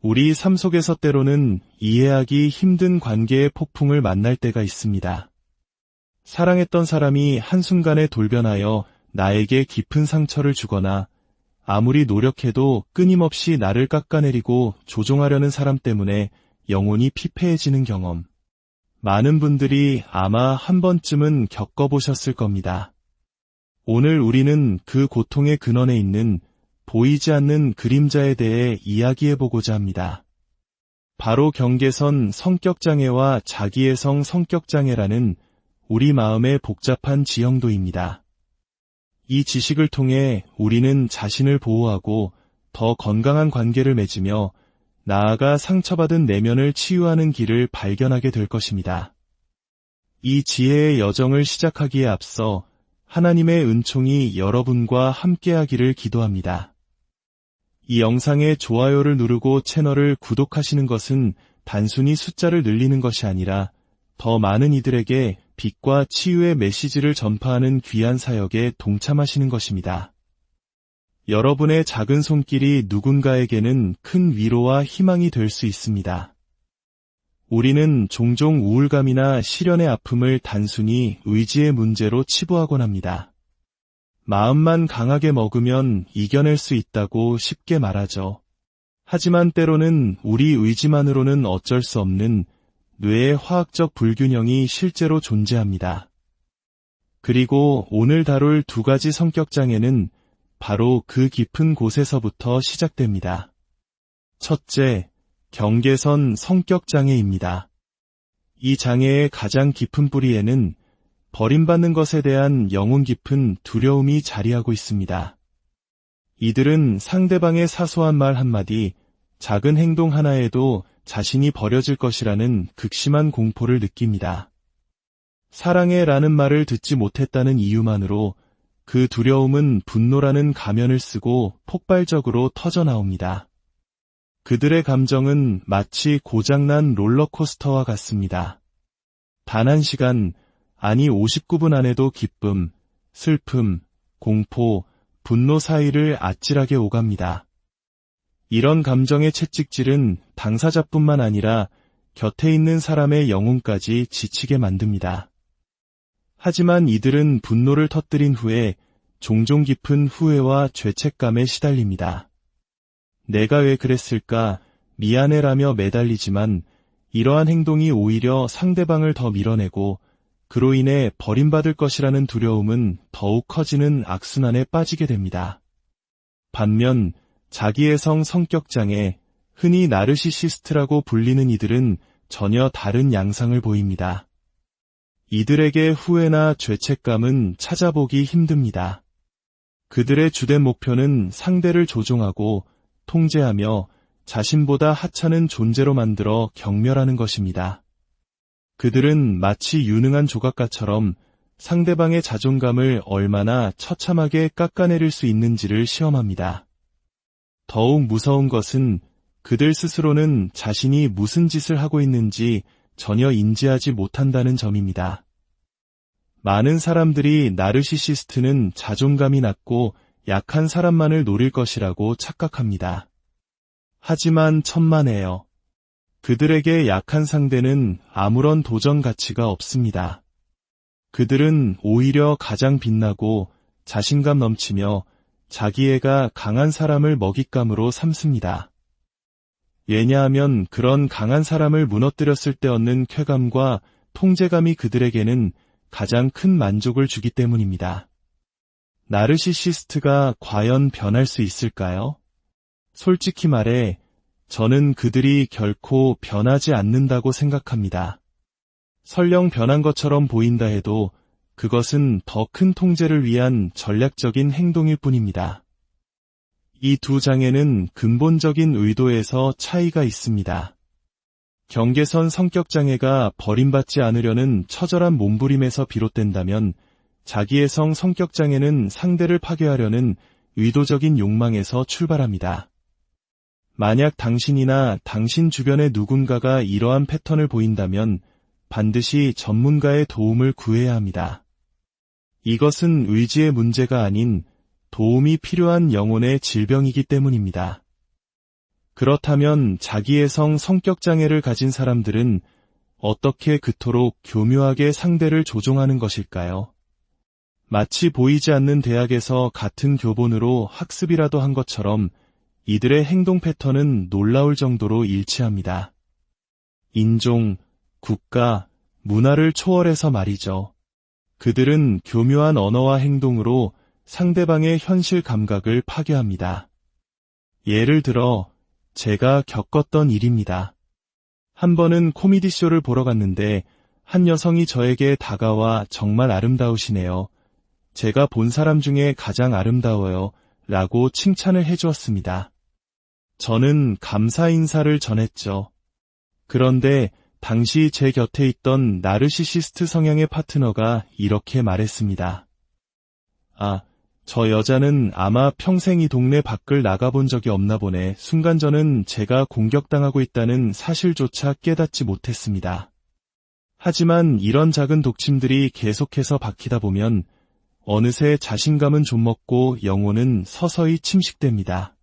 우리 삶 속에서 때로는 이해하기 힘든 관계의 폭풍을 만날 때가 있습니다. 사랑했던 사람이 한순간에 돌변하여 나에게 깊은 상처를 주거나 아무리 노력해도 끊임없이 나를 깎아내리고 조종하려는 사람 때문에 영혼이 피폐해지는 경험. 많은 분들이 아마 한 번쯤은 겪어보셨을 겁니다. 오늘 우리는 그 고통의 근원에 있는 보이지 않는 그림자에 대해 이야기해보고자 합니다. 바로 경계선 성격장애와 자기애성 성격장애라는 우리 마음의 복잡한 지형도입니다. 이 지식을 통해 우리는 자신을 보호하고 더 건강한 관계를 맺으며 나아가 상처받은 내면을 치유하는 길을 발견하게 될 것입니다. 이 지혜의 여정을 시작하기에 앞서 하나님의 은총이 여러분과 함께하기를 기도합니다. 이 영상에 좋아요를 누르고 채널을 구독하시는 것은 단순히 숫자를 늘리는 것이 아니라 더 많은 이들에게 빛과 치유의 메시지를 전파하는 귀한 사역에 동참하시는 것입니다. 여러분의 작은 손길이 누군가에게는 큰 위로와 희망이 될 수 있습니다. 우리는 종종 우울감이나 시련의 아픔을 단순히 의지의 문제로 치부하곤 합니다. 마음만 강하게 먹으면 이겨낼 수 있다고 쉽게 말하죠. 하지만 때로는 우리 의지만으로는 어쩔 수 없는 뇌의 화학적 불균형이 실제로 존재합니다. 그리고 오늘 다룰 두 가지 성격장애는 바로 그 깊은 곳에서부터 시작됩니다. 첫째, 경계선 성격장애입니다. 이 장애의 가장 깊은 뿌리에는 버림받는 것에 대한 영혼 깊은 두려움이 자리하고 있습니다. 이들은 상대방의 사소한 말 한마디, 작은 행동 하나에도 자신이 버려질 것이라는 극심한 공포를 느낍니다. 사랑해라는 말을 듣지 못했다는 이유만으로 그 두려움은 분노라는 가면을 쓰고 폭발적으로 터져나옵니다. 그들의 감정은 마치 고장난 롤러코스터와 같습니다. 단 한 시간, 아니 59분 안에도 기쁨, 슬픔, 공포, 분노 사이를 아찔하게 오갑니다. 이런 감정의 채찍질은 당사자뿐만 아니라 곁에 있는 사람의 영혼까지 지치게 만듭니다. 하지만 이들은 분노를 터뜨린 후에 종종 깊은 후회와 죄책감에 시달립니다. 내가 왜 그랬을까, 미안해라며 매달리지만 이러한 행동이 오히려 상대방을 더 밀어내고 그로 인해 버림받을 것이라는 두려움은 더욱 커지는 악순환에 빠지게 됩니다. 반면 자기애성 성격장애, 흔히 나르시시스트라고 불리는 이들은 전혀 다른 양상을 보입니다. 이들에게 후회나 죄책감은 찾아보기 힘듭니다. 그들의 주된 목표는 상대를 조종하고 통제하며 자신보다 하찮은 존재로 만들어 경멸하는 것입니다. 그들은 마치 유능한 조각가처럼 상대방의 자존감을 얼마나 처참하게 깎아내릴 수 있는지를 시험합니다. 더욱 무서운 것은 그들 스스로는 자신이 무슨 짓을 하고 있는지 전혀 인지하지 못한다는 점입니다. 많은 사람들이 나르시시스트는 자존감이 낮고 약한 사람만을 노릴 것이라고 착각합니다. 하지만 천만에요. 그들에게 약한 상대는 아무런 도전 가치가 없습니다. 그들은 오히려 가장 빛나고 자신감 넘치며 자기애가 강한 사람을 먹잇감으로 삼습니다. 왜냐하면 그런 강한 사람을 무너뜨렸을 때 얻는 쾌감과 통제감이 그들에게는 가장 큰 만족을 주기 때문입니다. 나르시시스트가 과연 변할 수 있을까요? 솔직히 말해 저는 그들이 결코 변하지 않는다고 생각합니다. 설령 변한 것처럼 보인다 해도 그것은 더 큰 통제를 위한 전략적인 행동일 뿐입니다. 이 두 장애는 근본적인 의도에서 차이가 있습니다. 경계선 성격장애가 버림받지 않으려는 처절한 몸부림에서 비롯된다면 자기애성 성격장애는 상대를 파괴하려는 의도적인 욕망에서 출발합니다. 만약 당신이나 당신 주변의 누군가가 이러한 패턴을 보인다면 반드시 전문가의 도움을 구해야 합니다. 이것은 의지의 문제가 아닌 도움이 필요한 영혼의 질병이기 때문입니다. 그렇다면 자기애성 성격장애를 가진 사람들은 어떻게 그토록 교묘하게 상대를 조종하는 것일까요? 마치 보이지 않는 대학에서 같은 교본으로 학습이라도 한 것처럼 이들의 행동 패턴은 놀라울 정도로 일치합니다. 인종, 국가, 문화를 초월해서 말이죠. 그들은 교묘한 언어와 행동으로 상대방의 현실 감각을 파괴합니다. 예를 들어 제가 겪었던 일입니다. 한 번은 코미디쇼를 보러 갔는데 한 여성이 저에게 다가와 정말 아름다우시네요. 제가 본 사람 중에 가장 아름다워요. 라고 칭찬을 해주었습니다. 저는 감사 인사를 전했죠. 그런데 당시 제 곁에 있던 나르시시스트 성향의 파트너가 이렇게 말했습니다. 아, 저 여자는 아마 평생 이 동네 밖을 나가본 적이 없나 보네. 순간 저는 제가 공격당하고 있다는 사실조차 깨닫지 못했습니다. 하지만 이런 작은 독침들이 계속해서 박히다 보면 어느새 자신감은 좀먹고 영혼은 서서히 침식됩니다.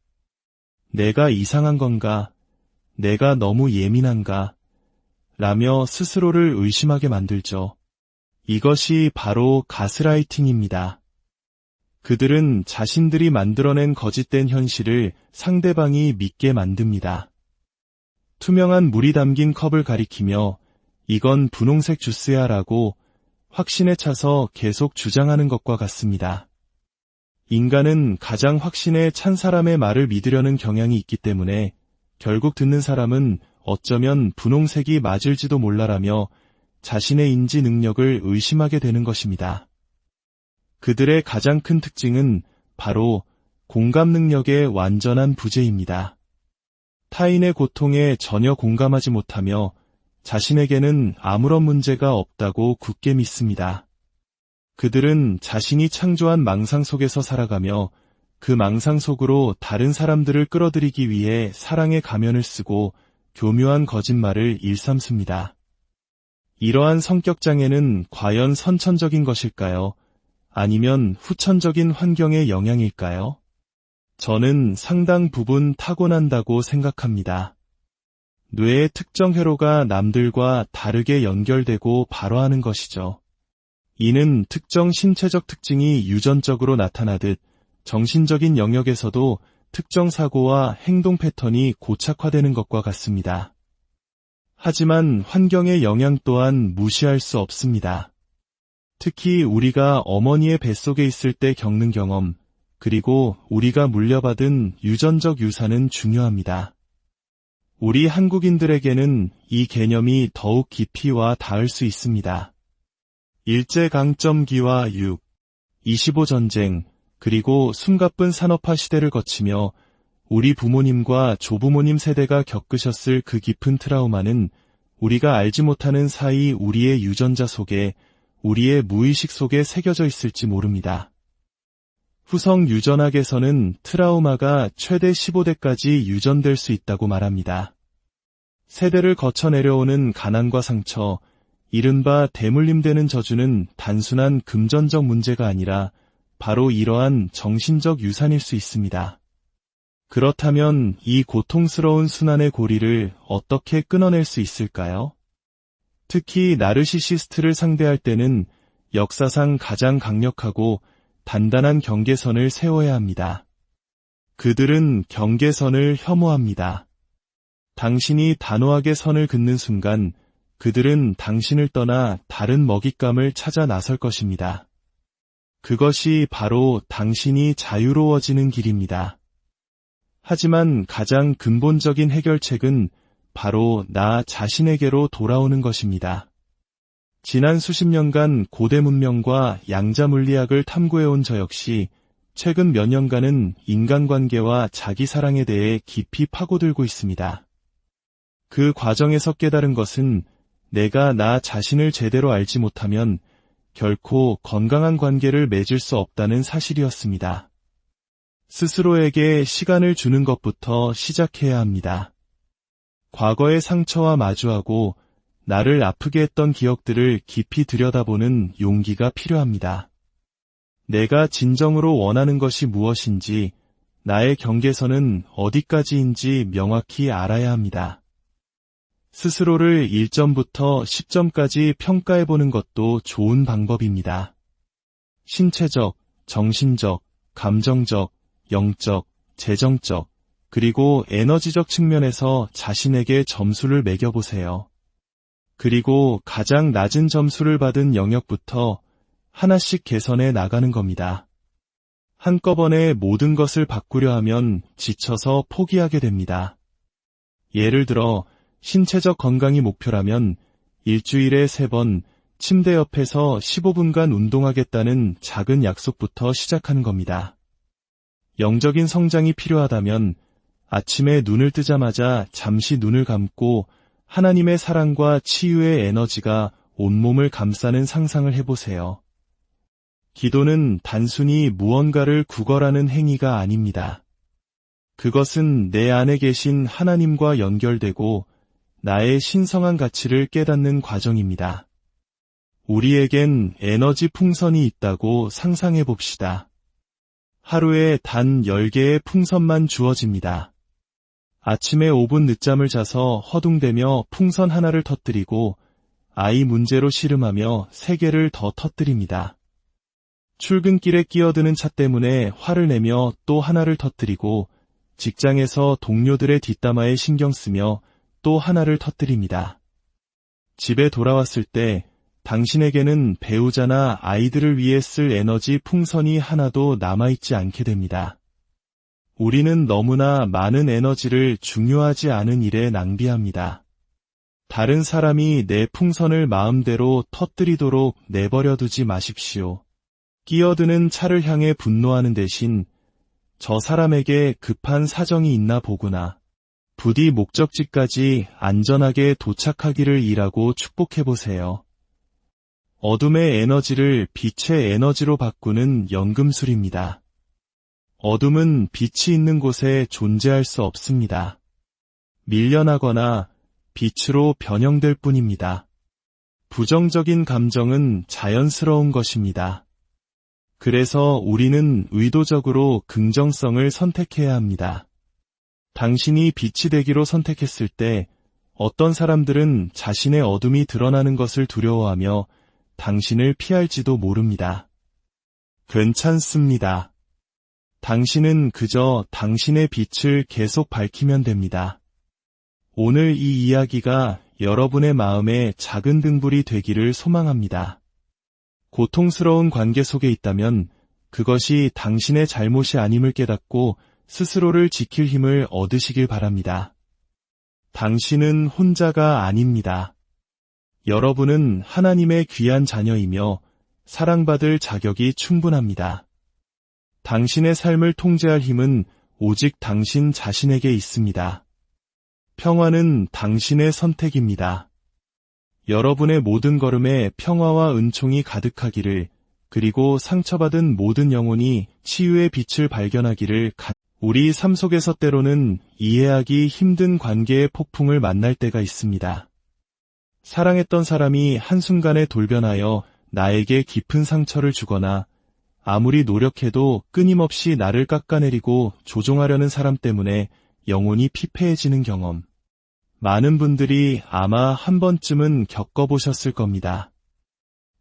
내가 이상한 건가? 내가 너무 예민한가? 라며 스스로를 의심하게 만들죠. 이것이 바로 가스라이팅입니다. 그들은 자신들이 만들어낸 거짓된 현실을 상대방이 믿게 만듭니다. 투명한 물이 담긴 컵을 가리키며 이건 분홍색 주스야 라고 확신에 차서 계속 주장하는 것과 같습니다. 인간은 가장 확신에 찬 사람의 말을 믿으려는 경향이 있기 때문에 결국 듣는 사람은 어쩌면 분홍색이 맞을지도 몰라라며 자신의 인지 능력을 의심하게 되는 것입니다. 그들의 가장 큰 특징은 바로 공감 능력의 완전한 부재입니다. 타인의 고통에 전혀 공감하지 못하며 자신에게는 아무런 문제가 없다고 굳게 믿습니다. 그들은 자신이 창조한 망상 속에서 살아가며 그 망상 속으로 다른 사람들을 끌어들이기 위해 사랑의 가면을 쓰고 교묘한 거짓말을 일삼습니다. 이러한 성격장애는 과연 선천적인 것일까요? 아니면 후천적인 환경의 영향일까요? 저는 상당 부분 타고난다고 생각합니다. 뇌의 특정 회로가 남들과 다르게 연결되고 발화하는 것이죠. 이는 특정 신체적 특징이 유전적으로 나타나듯 정신적인 영역에서도 특정 사고와 행동 패턴이 고착화되는 것과 같습니다. 하지만 환경의 영향 또한 무시할 수 없습니다. 특히 우리가 어머니의 뱃속에 있을 때 겪는 경험, 그리고 우리가 물려받은 유전적 유산은 중요합니다. 우리 한국인들에게는 이 개념이 더욱 깊이 와 닿을 수 있습니다. 일제강점기와 6.25 전쟁, 그리고 숨가쁜 산업화 시대를 거치며 우리 부모님과 조부모님 세대가 겪으셨을 그 깊은 트라우마는 우리가 알지 못하는 사이 우리의 유전자 속에, 우리의 무의식 속에 새겨져 있을지 모릅니다. 후성 유전학에서는 트라우마가 최대 15대까지 유전될 수 있다고 말합니다. 세대를 거쳐 내려오는 가난과 상처, 이른바 대물림되는 저주는 단순한 금전적 문제가 아니라 바로 이러한 정신적 유산일 수 있습니다. 그렇다면 이 고통스러운 순환의 고리를 어떻게 끊어낼 수 있을까요? 특히 나르시시스트를 상대할 때는 역사상 가장 강력하고 단단한 경계선을 세워야 합니다. 그들은 경계선을 혐오합니다. 당신이 단호하게 선을 긋는 순간 그들은 당신을 떠나 다른 먹잇감을 찾아 나설 것입니다. 그것이 바로 당신이 자유로워지는 길입니다. 하지만 가장 근본적인 해결책은 바로 나 자신에게로 돌아오는 것입니다. 지난 수십 년간 고대 문명과 양자 물리학을 탐구해온 저 역시 최근 몇 년간은 인간관계와 자기 사랑에 대해 깊이 파고들고 있습니다. 그 과정에서 깨달은 것은 내가 나 자신을 제대로 알지 못하면 결코 건강한 관계를 맺을 수 없다는 사실이었습니다. 스스로에게 시간을 주는 것부터 시작해야 합니다. 과거의 상처와 마주하고 나를 아프게 했던 기억들을 깊이 들여다보는 용기가 필요합니다. 내가 진정으로 원하는 것이 무엇인지, 나의 경계선은 어디까지인지 명확히 알아야 합니다. 스스로를 1점부터 10점까지 평가해보는 것도 좋은 방법입니다. 신체적, 정신적, 감정적, 영적, 재정적, 그리고 에너지적 측면에서 자신에게 점수를 매겨보세요. 그리고 가장 낮은 점수를 받은 영역부터 하나씩 개선해 나가는 겁니다. 한꺼번에 모든 것을 바꾸려 하면 지쳐서 포기하게 됩니다. 예를 들어 신체적 건강이 목표라면 일주일에 3번 침대 옆에서 15분간 운동하겠다는 작은 약속부터 시작하는 겁니다. 영적인 성장이 필요하다면 아침에 눈을 뜨자마자 잠시 눈을 감고 하나님의 사랑과 치유의 에너지가 온몸을 감싸는 상상을 해보세요. 기도는 단순히 무언가를 구걸하는 행위가 아닙니다. 그것은 내 안에 계신 하나님과 연결되고 나의 신성한 가치를 깨닫는 과정입니다. 우리에겐 에너지 풍선이 있다고 상상해 봅시다. 하루에 단 10개의 풍선만 주어집니다. 아침에 5분 늦잠을 자서 허둥대며 풍선 하나를 터뜨리고 아이 문제로 씨름하며 3개를 더 터뜨립니다. 출근길에 끼어드는 차 때문에 화를 내며 또 하나를 터뜨리고 직장에서 동료들의 뒷담화에 신경 쓰며 또 하나를 터뜨립니다. 집에 돌아왔을 때 당신에게는 배우자나 아이들을 위해 쓸 에너지 풍선이 하나도 남아있지 않게 됩니다. 우리는 너무나 많은 에너지를 중요하지 않은 일에 낭비합니다. 다른 사람이 내 풍선을 마음대로 터뜨리도록 내버려 두지 마십시오. 끼어드는 차를 향해 분노하는 대신 저 사람에게 급한 사정이 있나 보구나. 부디 목적지까지 안전하게 도착하기를 일하고 축복해보세요. 어둠의 에너지를 빛의 에너지로 바꾸는 연금술입니다. 어둠은 빛이 있는 곳에 존재할 수 없습니다. 밀려나거나 빛으로 변형될 뿐입니다. 부정적인 감정은 자연스러운 것입니다. 그래서 우리는 의도적으로 긍정성을 선택해야 합니다. 당신이 빛이 되기로 선택했을 때 어떤 사람들은 자신의 어둠이 드러나는 것을 두려워하며 당신을 피할지도 모릅니다. 괜찮습니다. 당신은 그저 당신의 빛을 계속 밝히면 됩니다. 오늘 이 이야기가 여러분의 마음에 작은 등불이 되기를 소망합니다. 고통스러운 관계 속에 있다면 그것이 당신의 잘못이 아님을 깨닫고 스스로를 지킬 힘을 얻으시길 바랍니다. 당신은 혼자가 아닙니다. 여러분은 하나님의 귀한 자녀이며 사랑받을 자격이 충분합니다. 당신의 삶을 통제할 힘은 오직 당신 자신에게 있습니다. 평화는 당신의 선택입니다. 여러분의 모든 걸음에 평화와 은총이 가득하기를, 그리고 상처받은 모든 영혼이 치유의 빛을 발견하기를. 우리 삶 속에서 때로는 이해하기 힘든 관계의 폭풍을 만날 때가 있습니다. 사랑했던 사람이 한순간에 돌변하여 나에게 깊은 상처를 주거나 아무리 노력해도 끊임없이 나를 깎아내리고 조종하려는 사람 때문에 영혼이 피폐해지는 경험. 많은 분들이 아마 한 번쯤은 겪어보셨을 겁니다.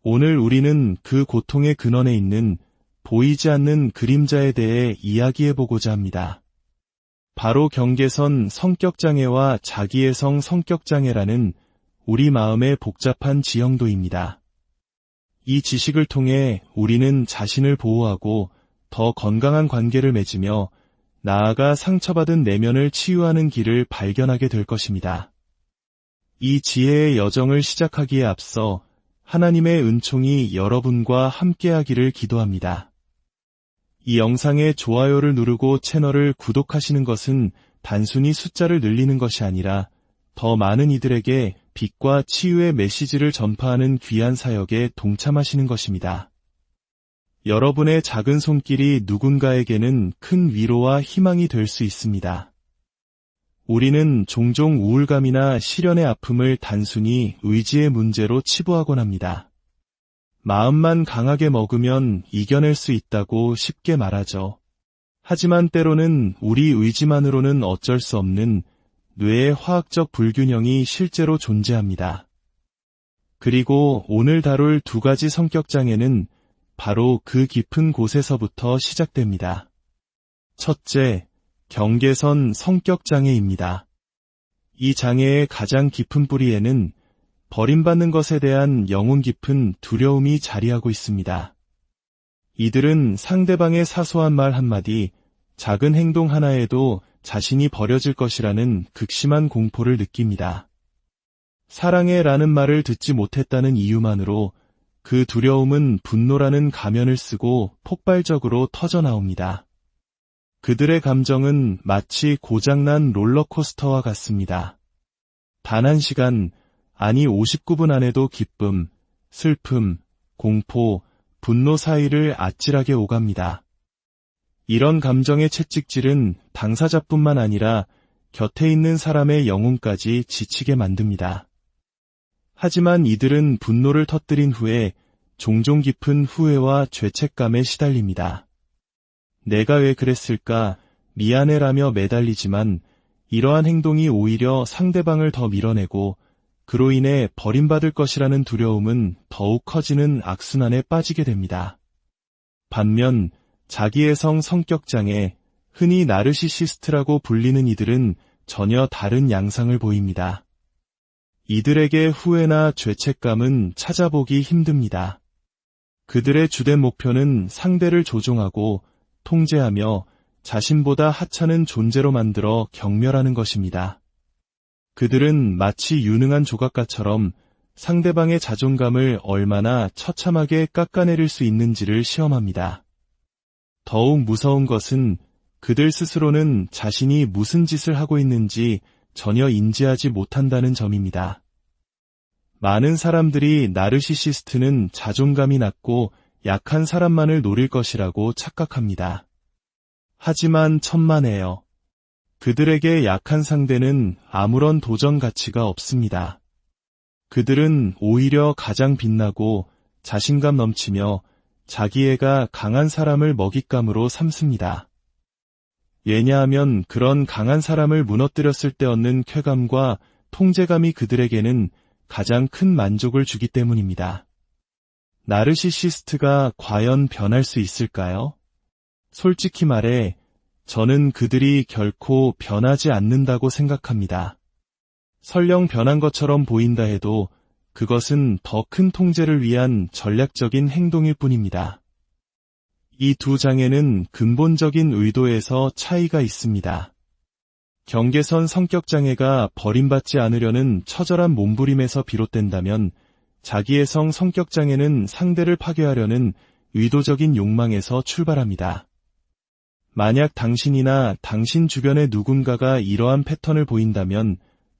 오늘 우리는 그 고통의 근원에 있는 보이지 않는 그림자에 대해 이야기해보고자 합니다. 바로 경계선 성격장애와 자기애성 성격장애라는 우리 마음의 복잡한 지형도입니다. 이 지식을 통해 우리는 자신을 보호하고 더 건강한 관계를 맺으며 나아가 상처받은 내면을 치유하는 길을 발견하게 될 것입니다. 이 지혜의 여정을 시작하기에 앞서 하나님의 은총이 여러분과 함께하기를 기도합니다. 이 영상에 좋아요를 누르고 채널을 구독하시는 것은 단순히 숫자를 늘리는 것이 아니라 더 많은 이들에게 빛과 치유의 메시지를 전파하는 귀한 사역에 동참하시는 것입니다. 여러분의 작은 손길이 누군가에게는 큰 위로와 희망이 될 수 있습니다. 우리는 종종 우울감이나 시련의 아픔을 단순히 의지의 문제로 치부하곤 합니다. 마음만 강하게 먹으면 이겨낼 수 있다고 쉽게 말하죠. 하지만 때로는 우리 의지만으로는 어쩔 수 없는 뇌의 화학적 불균형이 실제로 존재합니다. 그리고 오늘 다룰 두 가지 성격장애는 바로 그 깊은 곳에서부터 시작됩니다. 첫째, 경계선 성격장애입니다. 이 장애의 가장 깊은 뿌리에는 버림받는 것에 대한 영혼 깊은 두려움이 자리하고 있습니다. 이들은 상대방의 사소한 말 한마디, 작은 행동 하나에도 자신이 버려질 것이라는 극심한 공포를 느낍니다. 사랑해라는 말을 듣지 못했다는 이유만으로 그 두려움은 분노라는 가면을 쓰고 폭발적으로 터져나옵니다. 그들의 감정은 마치 고장난 롤러코스터와 같습니다. 단 한 시간, 아니 59분 안에도 기쁨, 슬픔, 공포, 분노 사이를 아찔하게 오갑니다. 이런 감정의 채찍질은 당사자뿐만 아니라 곁에 있는 사람의 영혼까지 지치게 만듭니다. 하지만 이들은 분노를 터뜨린 후에 종종 깊은 후회와 죄책감에 시달립니다. 내가 왜 그랬을까, 미안해라며 매달리지만 이러한 행동이 오히려 상대방을 더 밀어내고 그로 인해 버림받을 것이라는 두려움은 더욱 커지는 악순환에 빠지게 됩니다. 반면 자기애성 성격장애, 흔히 나르시시스트라고 불리는 이들은 전혀 다른 양상을 보입니다. 이들에게 후회나 죄책감은 찾아보기 힘듭니다. 그들의 주된 목표는 상대를 조종하고 통제하며 자신보다 하찮은 존재로 만들어 경멸하는 것입니다. 그들은 마치 유능한 조각가처럼 상대방의 자존감을 얼마나 처참하게 깎아내릴 수 있는지를 시험합니다. 더욱 무서운 것은 그들 스스로는 자신이 무슨 짓을 하고 있는지 전혀 인지하지 못한다는 점입니다. 많은 사람들이 나르시시스트는 자존감이 낮고 약한 사람만을 노릴 것이라고 착각합니다. 하지만 천만에요. 그들에게 약한 상대는 아무런 도전 가치가 없습니다. 그들은 오히려 가장 빛나고 자신감 넘치며 자기애가 강한 사람을 먹잇감으로 삼습니다. 왜냐하면 그런 강한 사람을 무너뜨렸을 때 얻는 쾌감과 통제감이 그들에게는 가장 큰 만족을 주기 때문입니다. 나르시시스트가 과연 변할 수 있을까요? 솔직히 말해, 저는 그들이 결코 변하지 않는다고 생각합니다. 설령 변한 것처럼 보인다 해도 그것은 더 큰 통제를 위한 전략적인 행동일 뿐입니다. 이 두 장애는 근본적인 의도에서 차이가 있습니다. 경계선 성격장애가 버림받지 않으려는 처절한 몸부림에서 비롯된다면 자기애성 성격장애는 상대를 파괴하려는 의도적인 욕망에서 출발합니다. 만약 당신이나 당신 주변의 누군가가 이러한 패턴을 보인다면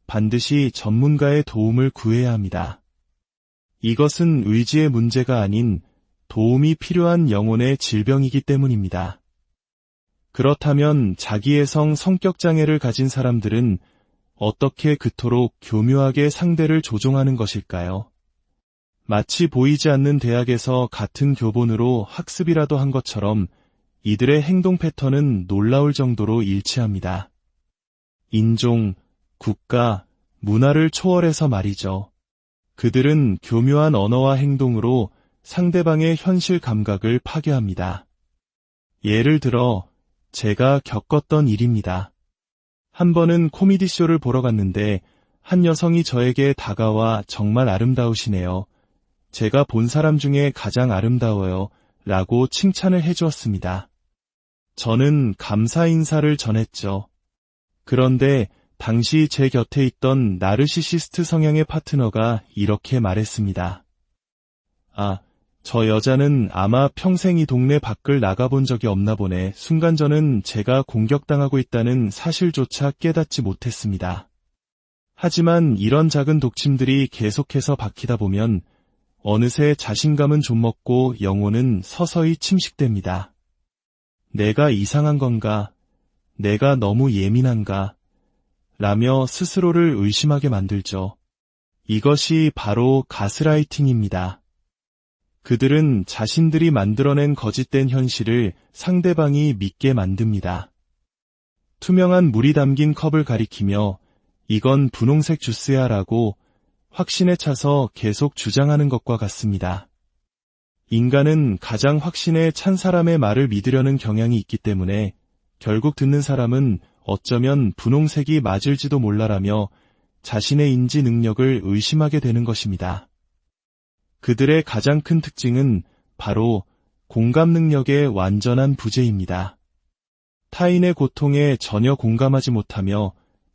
반드시 전문가의 도움을 구해야 합니다. 이것은 의지의 문제가 아닌 도움이 필요한 영혼의 질병이기 때문입니다. 그렇다면 자기애성 성격장애를 가진 사람들은 어떻게 그토록 교묘하게 상대를 조종하는 것일까요? 마치 보이지 않는 대학에서 같은 교본으로 학습이라도 한 것처럼 이들의 행동 패턴은 놀라울 정도로 일치합니다. 인종, 국가, 문화를 초월해서 말이죠. 그들은 교묘한 언어와 행동으로 상대방의 현실 감각을 파괴합니다. 예를 들어 제가 겪었던 일입니다. 한 번은 코미디쇼를 보러 갔는데 한 여성이 저에게 다가와 정말 아름다우시네요. 제가 본 사람 중에 가장 아름다워요. 라고 칭찬을 해주었습니다. 저는 감사 인사를 전했죠. 그런데 당시 제 곁에 있던 나르시시스트 성향의 파트너가 이렇게 말했습니다. 아, 저 여자는 아마 평생 이 동네 밖을 나가본 적이 없나 보네. 순간 저는 제가 공격당하고 있다는 사실조차 깨닫지 못했습니다. 하지만 이런 작은 독침들이 계속해서 박히다 보면 어느새 자신감은 좀먹고 영혼은 서서히 침식됩니다. 내가 이상한 건가? 내가 너무 예민한가? 라며 스스로를 의심하게 만들죠. 이것이 바로 가스라이팅입니다. 그들은 자신들이 만들어낸 거짓된 현실을 상대방이 믿게 만듭니다. 투명한 물이 담긴 컵을 가리키며 이건 분홍색 주스야 라고 확신에 차서 계속 주장하는 것과 같습니다. 인간은 가장 확신에 찬 사람의 말을 믿으려는 경향이 있기 때문에 결국 듣는 사람은 어쩌면 분홍색이 맞을지도 몰라라며 자신의 인지 능력을 의심하게 되는 것입니다. 그들의 가장 큰 특징은 바로 공감 능력의 완전한 부재입니다. 타인의 고통에 전혀 공감하지 못하며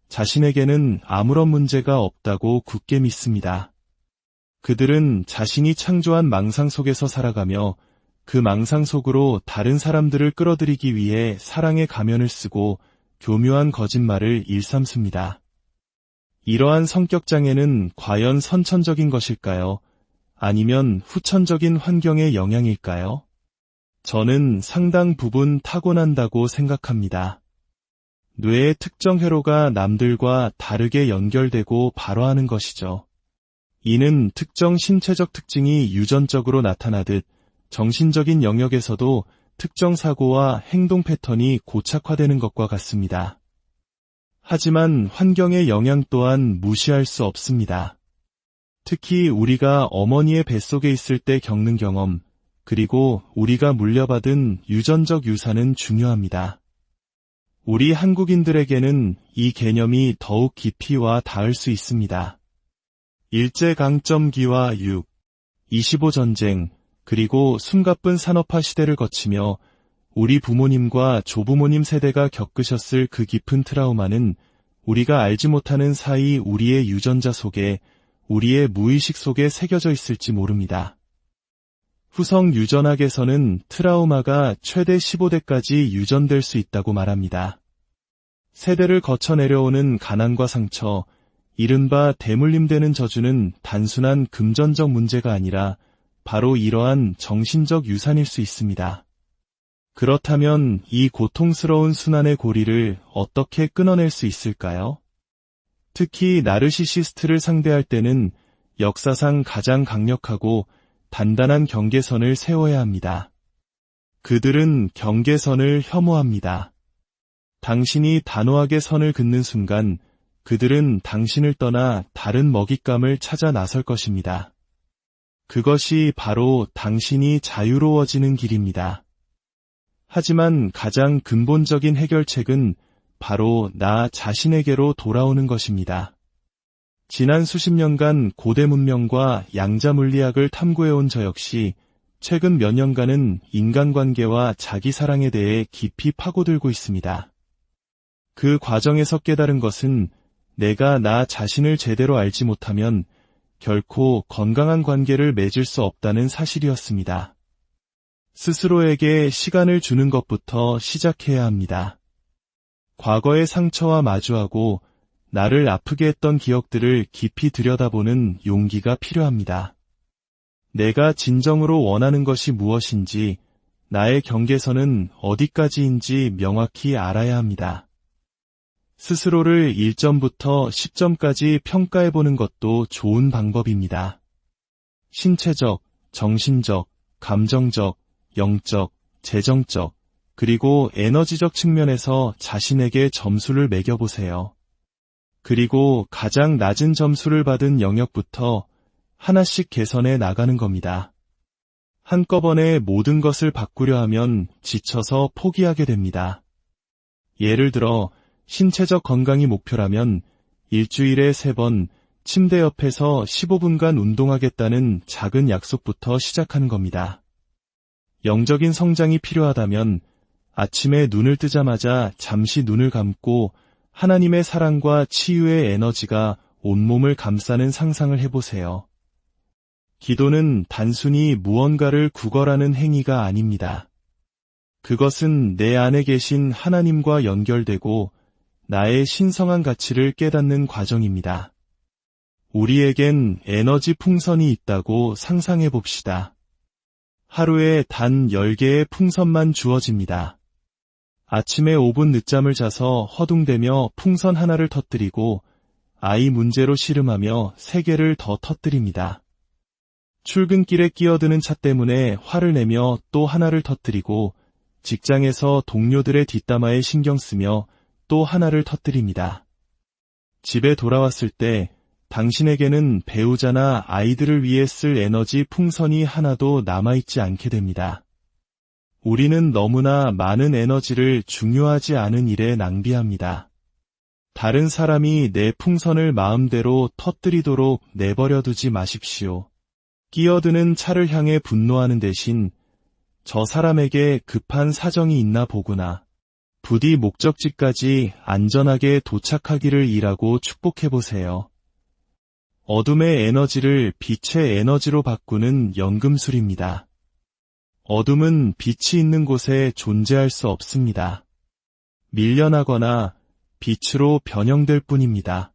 자신에게는 아무런 문제가 없다고 굳게 믿습니다. 그들은 자신이 창조한 망상 속에서 살아가며 그 망상 속으로 다른 사람들을 끌어들이기 위해 사랑의 가면을 쓰고 교묘한 거짓말을 일삼습니다. 이러한 성격장애는 과연 선천적인 것일까요? 아니면 후천적인 환경의 영향일까요? 저는 상당 부분 타고난다고 생각합니다. 뇌의 특정 회로가 남들과 다르게 연결되고 발화하는 것이죠. 이는 특정 신체적 특징이 유전적으로 나타나듯 정신적인 영역에서도 특정 사고와 행동 패턴이 고착화되는 것과 같습니다. 하지만 환경의 영향 또한 무시할 수 없습니다. 특히 우리가 어머니의 뱃속에 있을 때 겪는 경험, 그리고 우리가 물려받은 유전적 유산은 중요합니다. 우리 한국인들에게는 이 개념이 더욱 깊이 와 닿을 수 있습니다. 일제강점기와 6.25전쟁, 그리고 숨가쁜 산업화 시대를 거치며 우리 부모님과 조부모님 세대가 겪으셨을 그 깊은 트라우마는 우리가 알지 못하는 사이 우리의 유전자 속에, 우리의 무의식 속에 새겨져 있을지 모릅니다. 후성 유전학에서는 트라우마가 최대 15대까지 유전될 수 있다고 말합니다. 세대를 거쳐 내려오는 가난과 상처, 이른바 대물림되는 저주는 단순한 금전적 문제가 아니라 바로 이러한 정신적 유산일 수 있습니다. 그렇다면 이 고통스러운 순환의 고리를 어떻게 끊어낼 수 있을까요? 특히 나르시시스트를 상대할 때는 역사상 가장 강력하고 단단한 경계선을 세워야 합니다. 그들은 경계선을 혐오합니다. 당신이 단호하게 선을 긋는 순간 그들은 당신을 떠나 다른 먹잇감을 찾아 나설 것입니다. 그것이 바로 당신이 자유로워지는 길입니다. 하지만 가장 근본적인 해결책은 바로 나 자신에게로 돌아오는 것입니다. 지난 수십 년간 고대 문명과 양자 물리학을 탐구해온 저 역시 최근 몇 년간은 인간관계와 자기 사랑에 대해 깊이 파고들고 있습니다. 그 과정에서 깨달은 것은 내가 나 자신을 제대로 알지 못하면 결코 건강한 관계를 맺을 수 없다는 사실이었습니다. 스스로에게 시간을 주는 것부터 시작해야 합니다. 과거의 상처와 마주하고 나를 아프게 했던 기억들을 깊이 들여다보는 용기가 필요합니다. 내가 진정으로 원하는 것이 무엇인지, 나의 경계선은 어디까지인지 명확히 알아야 합니다. 스스로를 1점부터 10점까지 평가해보는 것도 좋은 방법입니다. 신체적, 정신적, 감정적, 영적, 재정적, 그리고 에너지적 측면에서 자신에게 점수를 매겨보세요. 그리고 가장 낮은 점수를 받은 영역부터 하나씩 개선해 나가는 겁니다. 한꺼번에 모든 것을 바꾸려 하면 지쳐서 포기하게 됩니다. 예를 들어 신체적 건강이 목표라면 일주일에 3번 침대 옆에서 15분간 운동하겠다는 작은 약속부터 시작하는 겁니다. 영적인 성장이 필요하다면 아침에 눈을 뜨자마자 잠시 눈을 감고 하나님의 사랑과 치유의 에너지가 온몸을 감싸는 상상을 해보세요. 기도는 단순히 무언가를 구걸하는 행위가 아닙니다. 그것은 내 안에 계신 하나님과 연결되고 나의 신성한 가치를 깨닫는 과정입니다. 우리에겐 에너지 풍선이 있다고 상상해 봅시다. 하루에 단 10개의 풍선만 주어집니다. 아침에 5분 늦잠을 자서 허둥대며 풍선 하나를 터뜨리고 아이 문제로 씨름하며 3개를 더 터뜨립니다. 출근길에 끼어드는 차 때문에 화를 내며 또 하나를 터뜨리고 직장에서 동료들의 뒷담화에 신경 쓰며 또 하나를 터뜨립니다. 집에 돌아왔을 때 당신에게는 배우자나 아이들을 위해 쓸 에너지 풍선이 하나도 남아있지 않게 됩니다. 우리는 너무나 많은 에너지를 중요하지 않은 일에 낭비합니다. 다른 사람이 내 풍선을 마음대로 터뜨리도록 내버려 두지 마십시오. 끼어드는 차를 향해 분노하는 대신 저 사람에게 급한 사정이 있나 보구나. 부디 목적지까지 안전하게 도착하기를 일하고 축복해보세요. 어둠의 에너지를 빛의 에너지로 바꾸는 연금술입니다. 어둠은 빛이 있는 곳에 존재할 수 없습니다. 밀려나거나 빛으로 변형될 뿐입니다.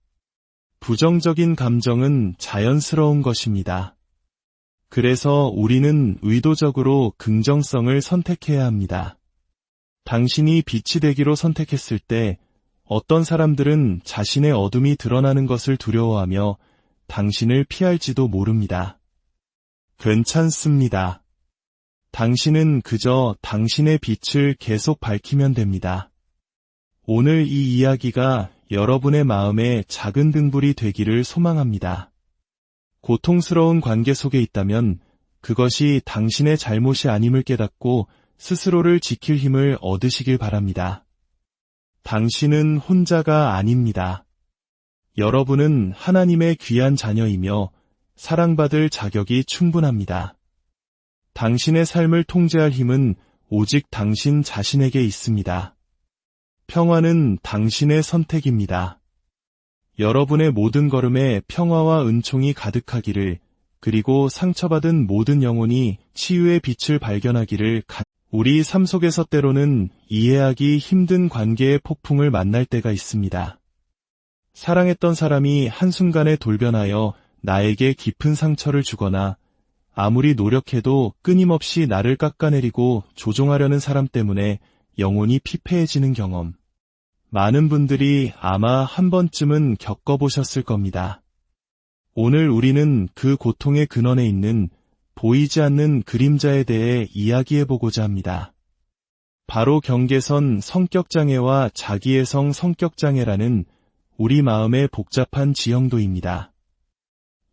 부정적인 감정은 자연스러운 것입니다. 그래서 우리는 의도적으로 긍정성을 선택해야 합니다. 당신이 빛이 되기로 선택했을 때 어떤 사람들은 자신의 어둠이 드러나는 것을 두려워하며 당신을 피할지도 모릅니다. 괜찮습니다. 당신은 그저 당신의 빛을 계속 밝히면 됩니다. 오늘 이 이야기가 여러분의 마음에 작은 등불이 되기를 소망합니다. 고통스러운 관계 속에 있다면 그것이 당신의 잘못이 아님을 깨닫고 스스로를 지킬 힘을 얻으시길 바랍니다. 당신은 혼자가 아닙니다. 여러분은 하나님의 귀한 자녀이며 사랑받을 자격이 충분합니다. 당신의 삶을 통제할 힘은 오직 당신 자신에게 있습니다. 평화는 당신의 선택입니다. 여러분의 모든 걸음에 평화와 은총이 가득하기를, 그리고 상처받은 모든 영혼이 치유의 빛을 발견하기를. 우리 삶 속에서 때로는 이해하기 힘든 관계의 폭풍을 만날 때가 있습니다. 사랑했던 사람이 한순간에 돌변하여 나에게 깊은 상처를 주거나 아무리 노력해도 끊임없이 나를 깎아내리고 조종하려는 사람 때문에 영혼이 피폐해지는 경험. 많은 분들이 아마 한 번쯤은 겪어보셨을 겁니다. 오늘 우리는 그 고통의 근원에 있는 보이지 않는 그림자에 대해 이야기해보고자 합니다. 바로 경계선 성격장애와 자기애성 성격장애라는 우리 마음의 복잡한 지형도입니다.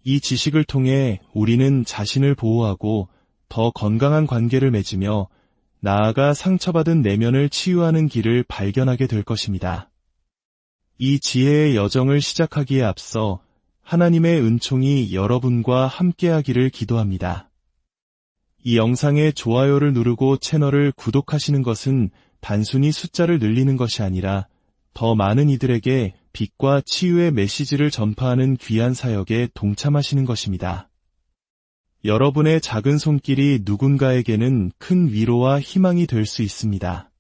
이 지식을 통해 우리는 자신을 보호하고 더 건강한 관계를 맺으며 나아가 상처받은 내면을 치유하는 길을 발견하게 될 것입니다. 이 지혜의 여정을 시작하기에 앞서 하나님의 은총이 여러분과 함께하기를 기도합니다. 이 영상에 좋아요를 누르고 채널을 구독하시는 것은 단순히 숫자를 늘리는 것이 아니라 더 많은 이들에게 빛과 치유의 메시지를 전파하는 귀한 사역에 동참하시는 것입니다. 여러분의 작은 손길이 누군가에게는 큰 위로와 희망이 될 수 있습니다.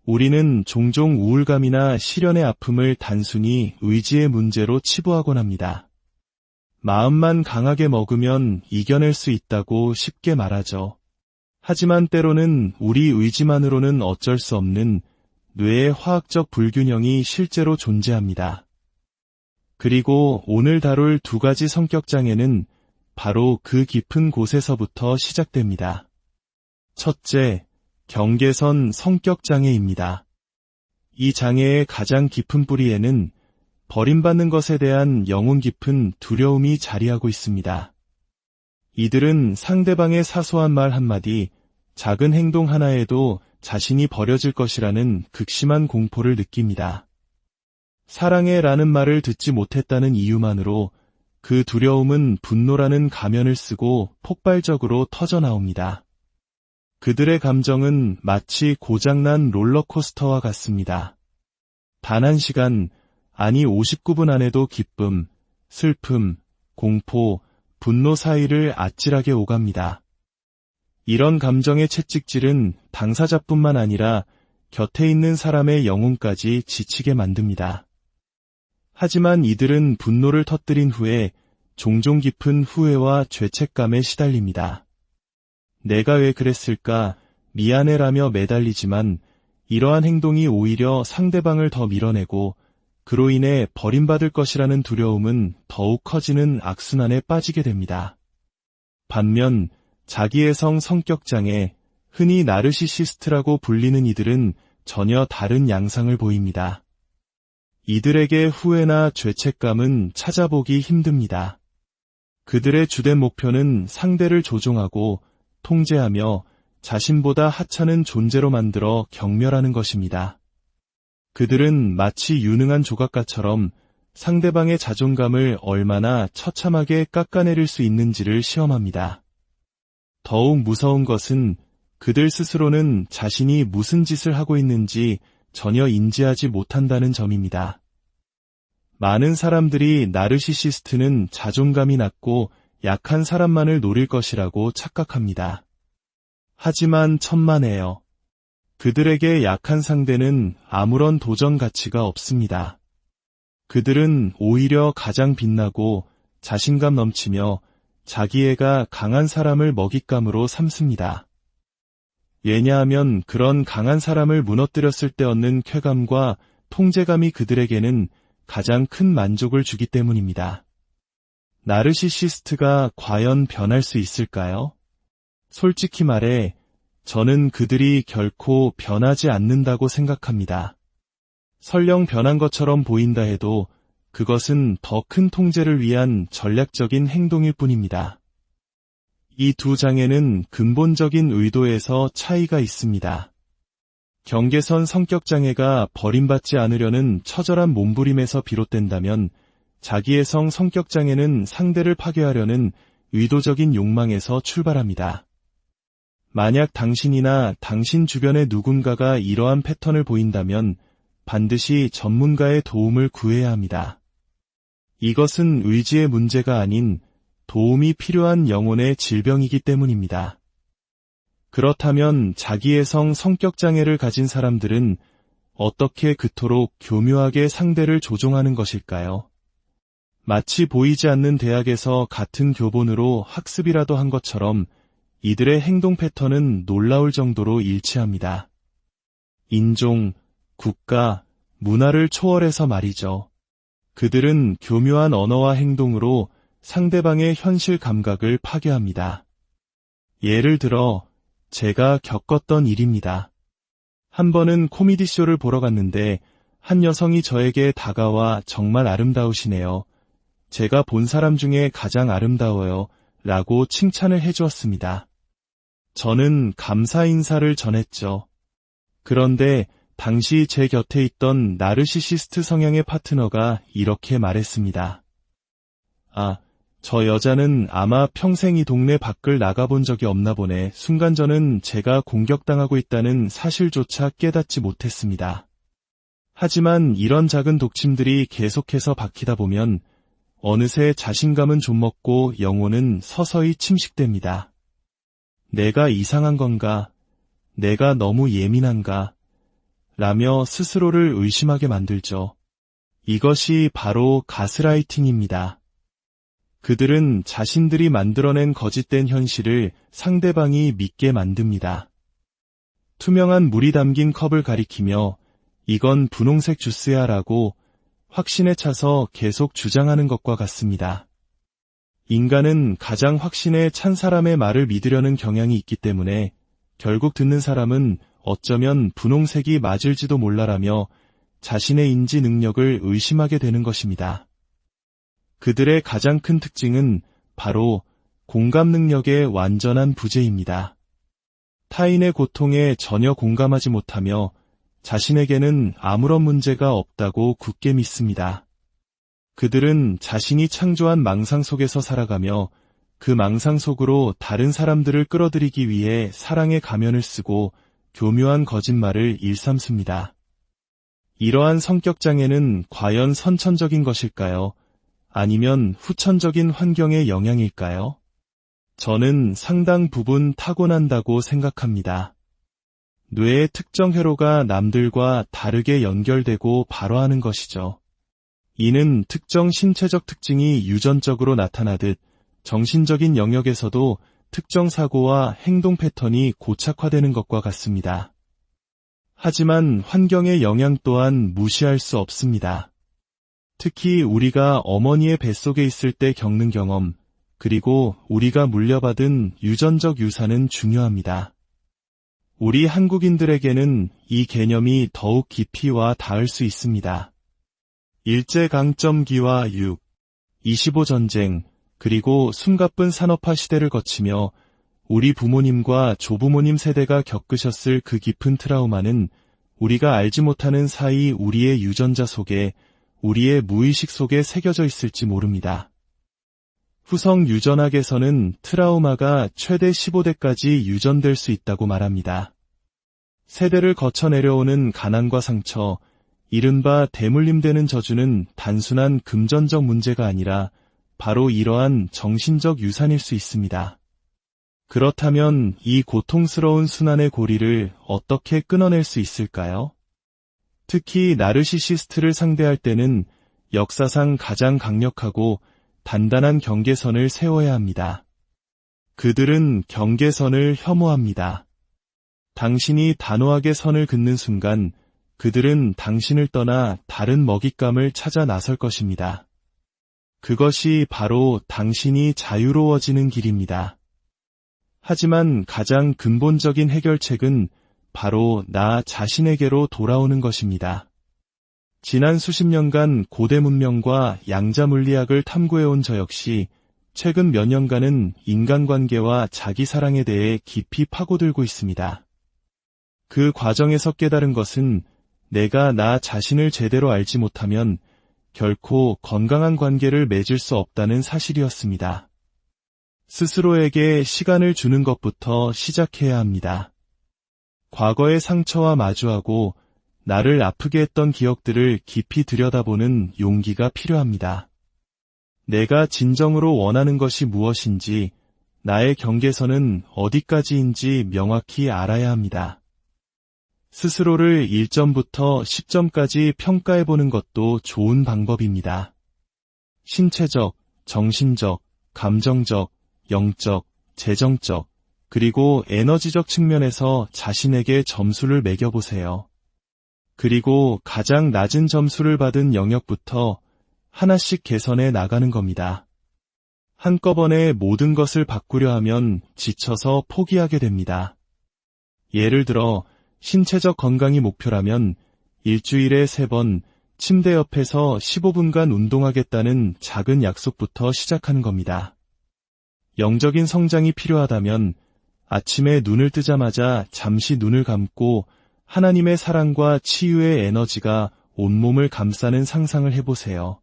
우리는 종종 우울감이나 시련의 아픔을 단순히 의지의 문제로 치부하곤 합니다. 마음만 강하게 먹으면 이겨낼 수 있다고 쉽게 말하죠. 하지만 때로는 우리 의지만으로는 어쩔 수 없는 뇌의 화학적 불균형이 실제로 존재합니다. 그리고 오늘 다룰 두 가지 성격장애는 바로 그 깊은 곳에서부터 시작됩니다. 첫째, 경계선 성격장애입니다. 이 장애의 가장 깊은 뿌리에는 버림받는 것에 대한 영혼 깊은 두려움이 자리하고 있습니다. 이들은 상대방의 사소한 말 한마디, 작은 행동 하나에도 자신이 버려질 것이라는 극심한 공포를 느낍니다. 사랑해라는 말을 듣지 못했다는 이유만으로 그 두려움은 분노라는 가면을 쓰고 폭발적으로 터져나옵니다. 그들의 감정은 마치 고장난 롤러코스터와 같습니다. 단 한 시간, 아니 59분 안에도 기쁨, 슬픔, 공포, 분노 사이를 아찔하게 오갑니다. 이런 감정의 채찍질은 당사자뿐만 아니라 곁에 있는 사람의 영혼까지 지치게 만듭니다. 하지만 이들은 분노를 터뜨린 후에 종종 깊은 후회와 죄책감에 시달립니다. 내가 왜 그랬을까, 미안해라며 매달리지만 이러한 행동이 오히려 상대방을 더 밀어내고 그로 인해 버림받을 것이라는 두려움은 더욱 커지는 악순환에 빠지게 됩니다. 반면 자기애성 성격장애, 흔히 나르시시스트라고 불리는 이들은 전혀 다른 양상을 보입니다. 이들에게 후회나 죄책감은 찾아보기 힘듭니다. 그들의 주된 목표는 상대를 조종하고 통제하며 자신보다 하찮은 존재로 만들어 경멸하는 것입니다. 그들은 마치 유능한 조각가처럼 상대방의 자존감을 얼마나 처참하게 깎아내릴 수 있는지를 시험합니다. 더욱 무서운 것은 그들 스스로는 자신이 무슨 짓을 하고 있는지 전혀 인지하지 못한다는 점입니다. 많은 사람들이 나르시시스트는 자존감이 낮고 약한 사람만을 노릴 것이라고 착각합니다. 하지만 천만에요. 그들에게 약한 상대는 아무런 도전 가치가 없습니다. 그들은 오히려 가장 빛나고 자신감 넘치며 자기애가 강한 사람을 먹잇감으로 삼습니다. 왜냐하면 그런 강한 사람을 무너뜨렸을 때 얻는 쾌감과 통제감이 그들에게는 가장 큰 만족을 주기 때문입니다. 나르시시스트가 과연 변할 수 있을까요? 솔직히 말해 저는 그들이 결코 변하지 않는다고 생각합니다. 설령 변한 것처럼 보인다 해도 그것은 더 큰 통제를 위한 전략적인 행동일 뿐입니다. 이 두 장애는 근본적인 의도에서 차이가 있습니다. 경계선 성격장애가 버림받지 않으려는 처절한 몸부림에서 비롯된다면 자기애성 성격장애는 상대를 파괴하려는 의도적인 욕망에서 출발합니다. 만약 당신이나 당신 주변의 누군가가 이러한 패턴을 보인다면 반드시 전문가의 도움을 구해야 합니다. 이것은 의지의 문제가 아닌 도움이 필요한 영혼의 질병이기 때문입니다. 그렇다면 자기애성 성격장애를 가진 사람들은 어떻게 그토록 교묘하게 상대를 조종하는 것일까요? 마치 보이지 않는 대학에서 같은 교본으로 학습이라도 한 것처럼 이들의 행동 패턴은 놀라울 정도로 일치합니다. 인종, 국가, 문화를 초월해서 말이죠. 그들은 교묘한 언어와 행동으로 상대방의 현실 감각을 파괴합니다. 예를 들어 제가 겪었던 일입니다. 한 번은 코미디쇼를 보러 갔는데 한 여성이 저에게 다가와 정말 아름다우시네요. 제가 본 사람 중에 가장 아름다워요. 라고 칭찬을 해주었습니다. 저는 감사 인사를 전했죠. 그런데 당시 제 곁에 있던 나르시시스트 성향의 파트너가 이렇게 말했습니다. 아, 저 여자는 아마 평생 이 동네 밖을 나가본 적이 없나 보네. 순간 저는 제가 공격당하고 있다는 사실조차 깨닫지 못했습니다. 하지만 이런 작은 독침들이 계속해서 박히다 보면 어느새 자신감은 좀먹고 영혼은 서서히 침식됩니다. 내가 이상한 건가? 내가 너무 예민한가? 라며 스스로를 의심하게 만들죠. 이것이 바로 가스라이팅입니다. 그들은 자신들이 만들어낸 거짓된 현실을 상대방이 믿게 만듭니다. 투명한 물이 담긴 컵을 가리키며 이건 분홍색 주스야 라고 확신에 차서 계속 주장하는 것과 같습니다. 인간은 가장 확신에 찬 사람의 말을 믿으려는 경향이 있기 때문에 결국 듣는 사람은 어쩌면 분홍색이 맞을지도 몰라라며 자신의 인지 능력을 의심하게 되는 것입니다. 그들의 가장 큰 특징은 바로 공감 능력의 완전한 부재입니다. 타인의 고통에 전혀 공감하지 못하며 자신에게는 아무런 문제가 없다고 굳게 믿습니다. 그들은 자신이 창조한 망상 속에서 살아가며 그 망상 속으로 다른 사람들을 끌어들이기 위해 사랑의 가면을 쓰고 교묘한 거짓말을 일삼습니다. 이러한 성격장애는 과연 선천적인 것일까요? 아니면 후천적인 환경의 영향일까요? 저는 상당 부분 타고난다고 생각합니다. 뇌의 특정 회로가 남들과 다르게 연결되고 발화하는 것이죠. 이는 특정 신체적 특징이 유전적으로 나타나듯 정신적인 영역에서도 특정 사고와 행동 패턴이 고착화되는 것과 같습니다. 하지만 환경의 영향 또한 무시할 수 없습니다. 특히 우리가 어머니의 뱃속에 있을 때 겪는 경험, 그리고 우리가 물려받은 유전적 유산은 중요합니다. 우리 한국인들에게는 이 개념이 더욱 깊이 와 닿을 수 있습니다. 일제강점기와 6.25 전쟁, 그리고 숨가쁜 산업화 시대를 거치며 우리 부모님과 조부모님 세대가 겪으셨을 그 깊은 트라우마는 우리가 알지 못하는 사이 우리의 유전자 속에, 우리의 무의식 속에 새겨져 있을지 모릅니다. 후성 유전학에서는 트라우마가 최대 15대까지 유전될 수 있다고 말합니다. 세대를 거쳐 내려오는 가난과 상처, 이른바 대물림되는 저주는 단순한 금전적 문제가 아니라 바로 이러한 정신적 유산일 수 있습니다. 그렇다면 이 고통스러운 순환의 고리를 어떻게 끊어낼 수 있을까요? 특히 나르시시스트를 상대할 때는 역사상 가장 강력하고 단단한 경계선을 세워야 합니다. 그들은 경계선을 혐오합니다. 당신이 단호하게 선을 긋는 순간 그들은 당신을 떠나 다른 먹잇감을 찾아 나설 것입니다. 그것이 바로 당신이 자유로워지는 길입니다. 하지만 가장 근본적인 해결책은 바로 나 자신에게로 돌아오는 것입니다. 지난 수십 년간 고대 문명과 양자 물리학을 탐구해온 저 역시 최근 몇 년간은 인간관계와 자기 사랑에 대해 깊이 파고들고 있습니다. 그 과정에서 깨달은 것은 내가 나 자신을 제대로 알지 못하면 결코 건강한 관계를 맺을 수 없다는 사실이었습니다. 스스로에게 시간을 주는 것부터 시작해야 합니다. 과거의 상처와 마주하고 나를 아프게 했던 기억들을 깊이 들여다보는 용기가 필요합니다. 내가 진정으로 원하는 것이 무엇인지, 나의 경계선은 어디까지인지 명확히 알아야 합니다. 스스로를 1점부터 10점까지 평가해보는 것도 좋은 방법입니다. 신체적, 정신적, 감정적, 영적, 재정적, 그리고 에너지적 측면에서 자신에게 점수를 매겨보세요. 그리고 가장 낮은 점수를 받은 영역부터 하나씩 개선해 나가는 겁니다. 한꺼번에 모든 것을 바꾸려 하면 지쳐서 포기하게 됩니다. 예를 들어 신체적 건강이 목표라면 일주일에 3번 침대 옆에서 15분간 운동하겠다는 작은 약속부터 시작하는 겁니다. 영적인 성장이 필요하다면 아침에 눈을 뜨자마자 잠시 눈을 감고 하나님의 사랑과 치유의 에너지가 온몸을 감싸는 상상을 해보세요.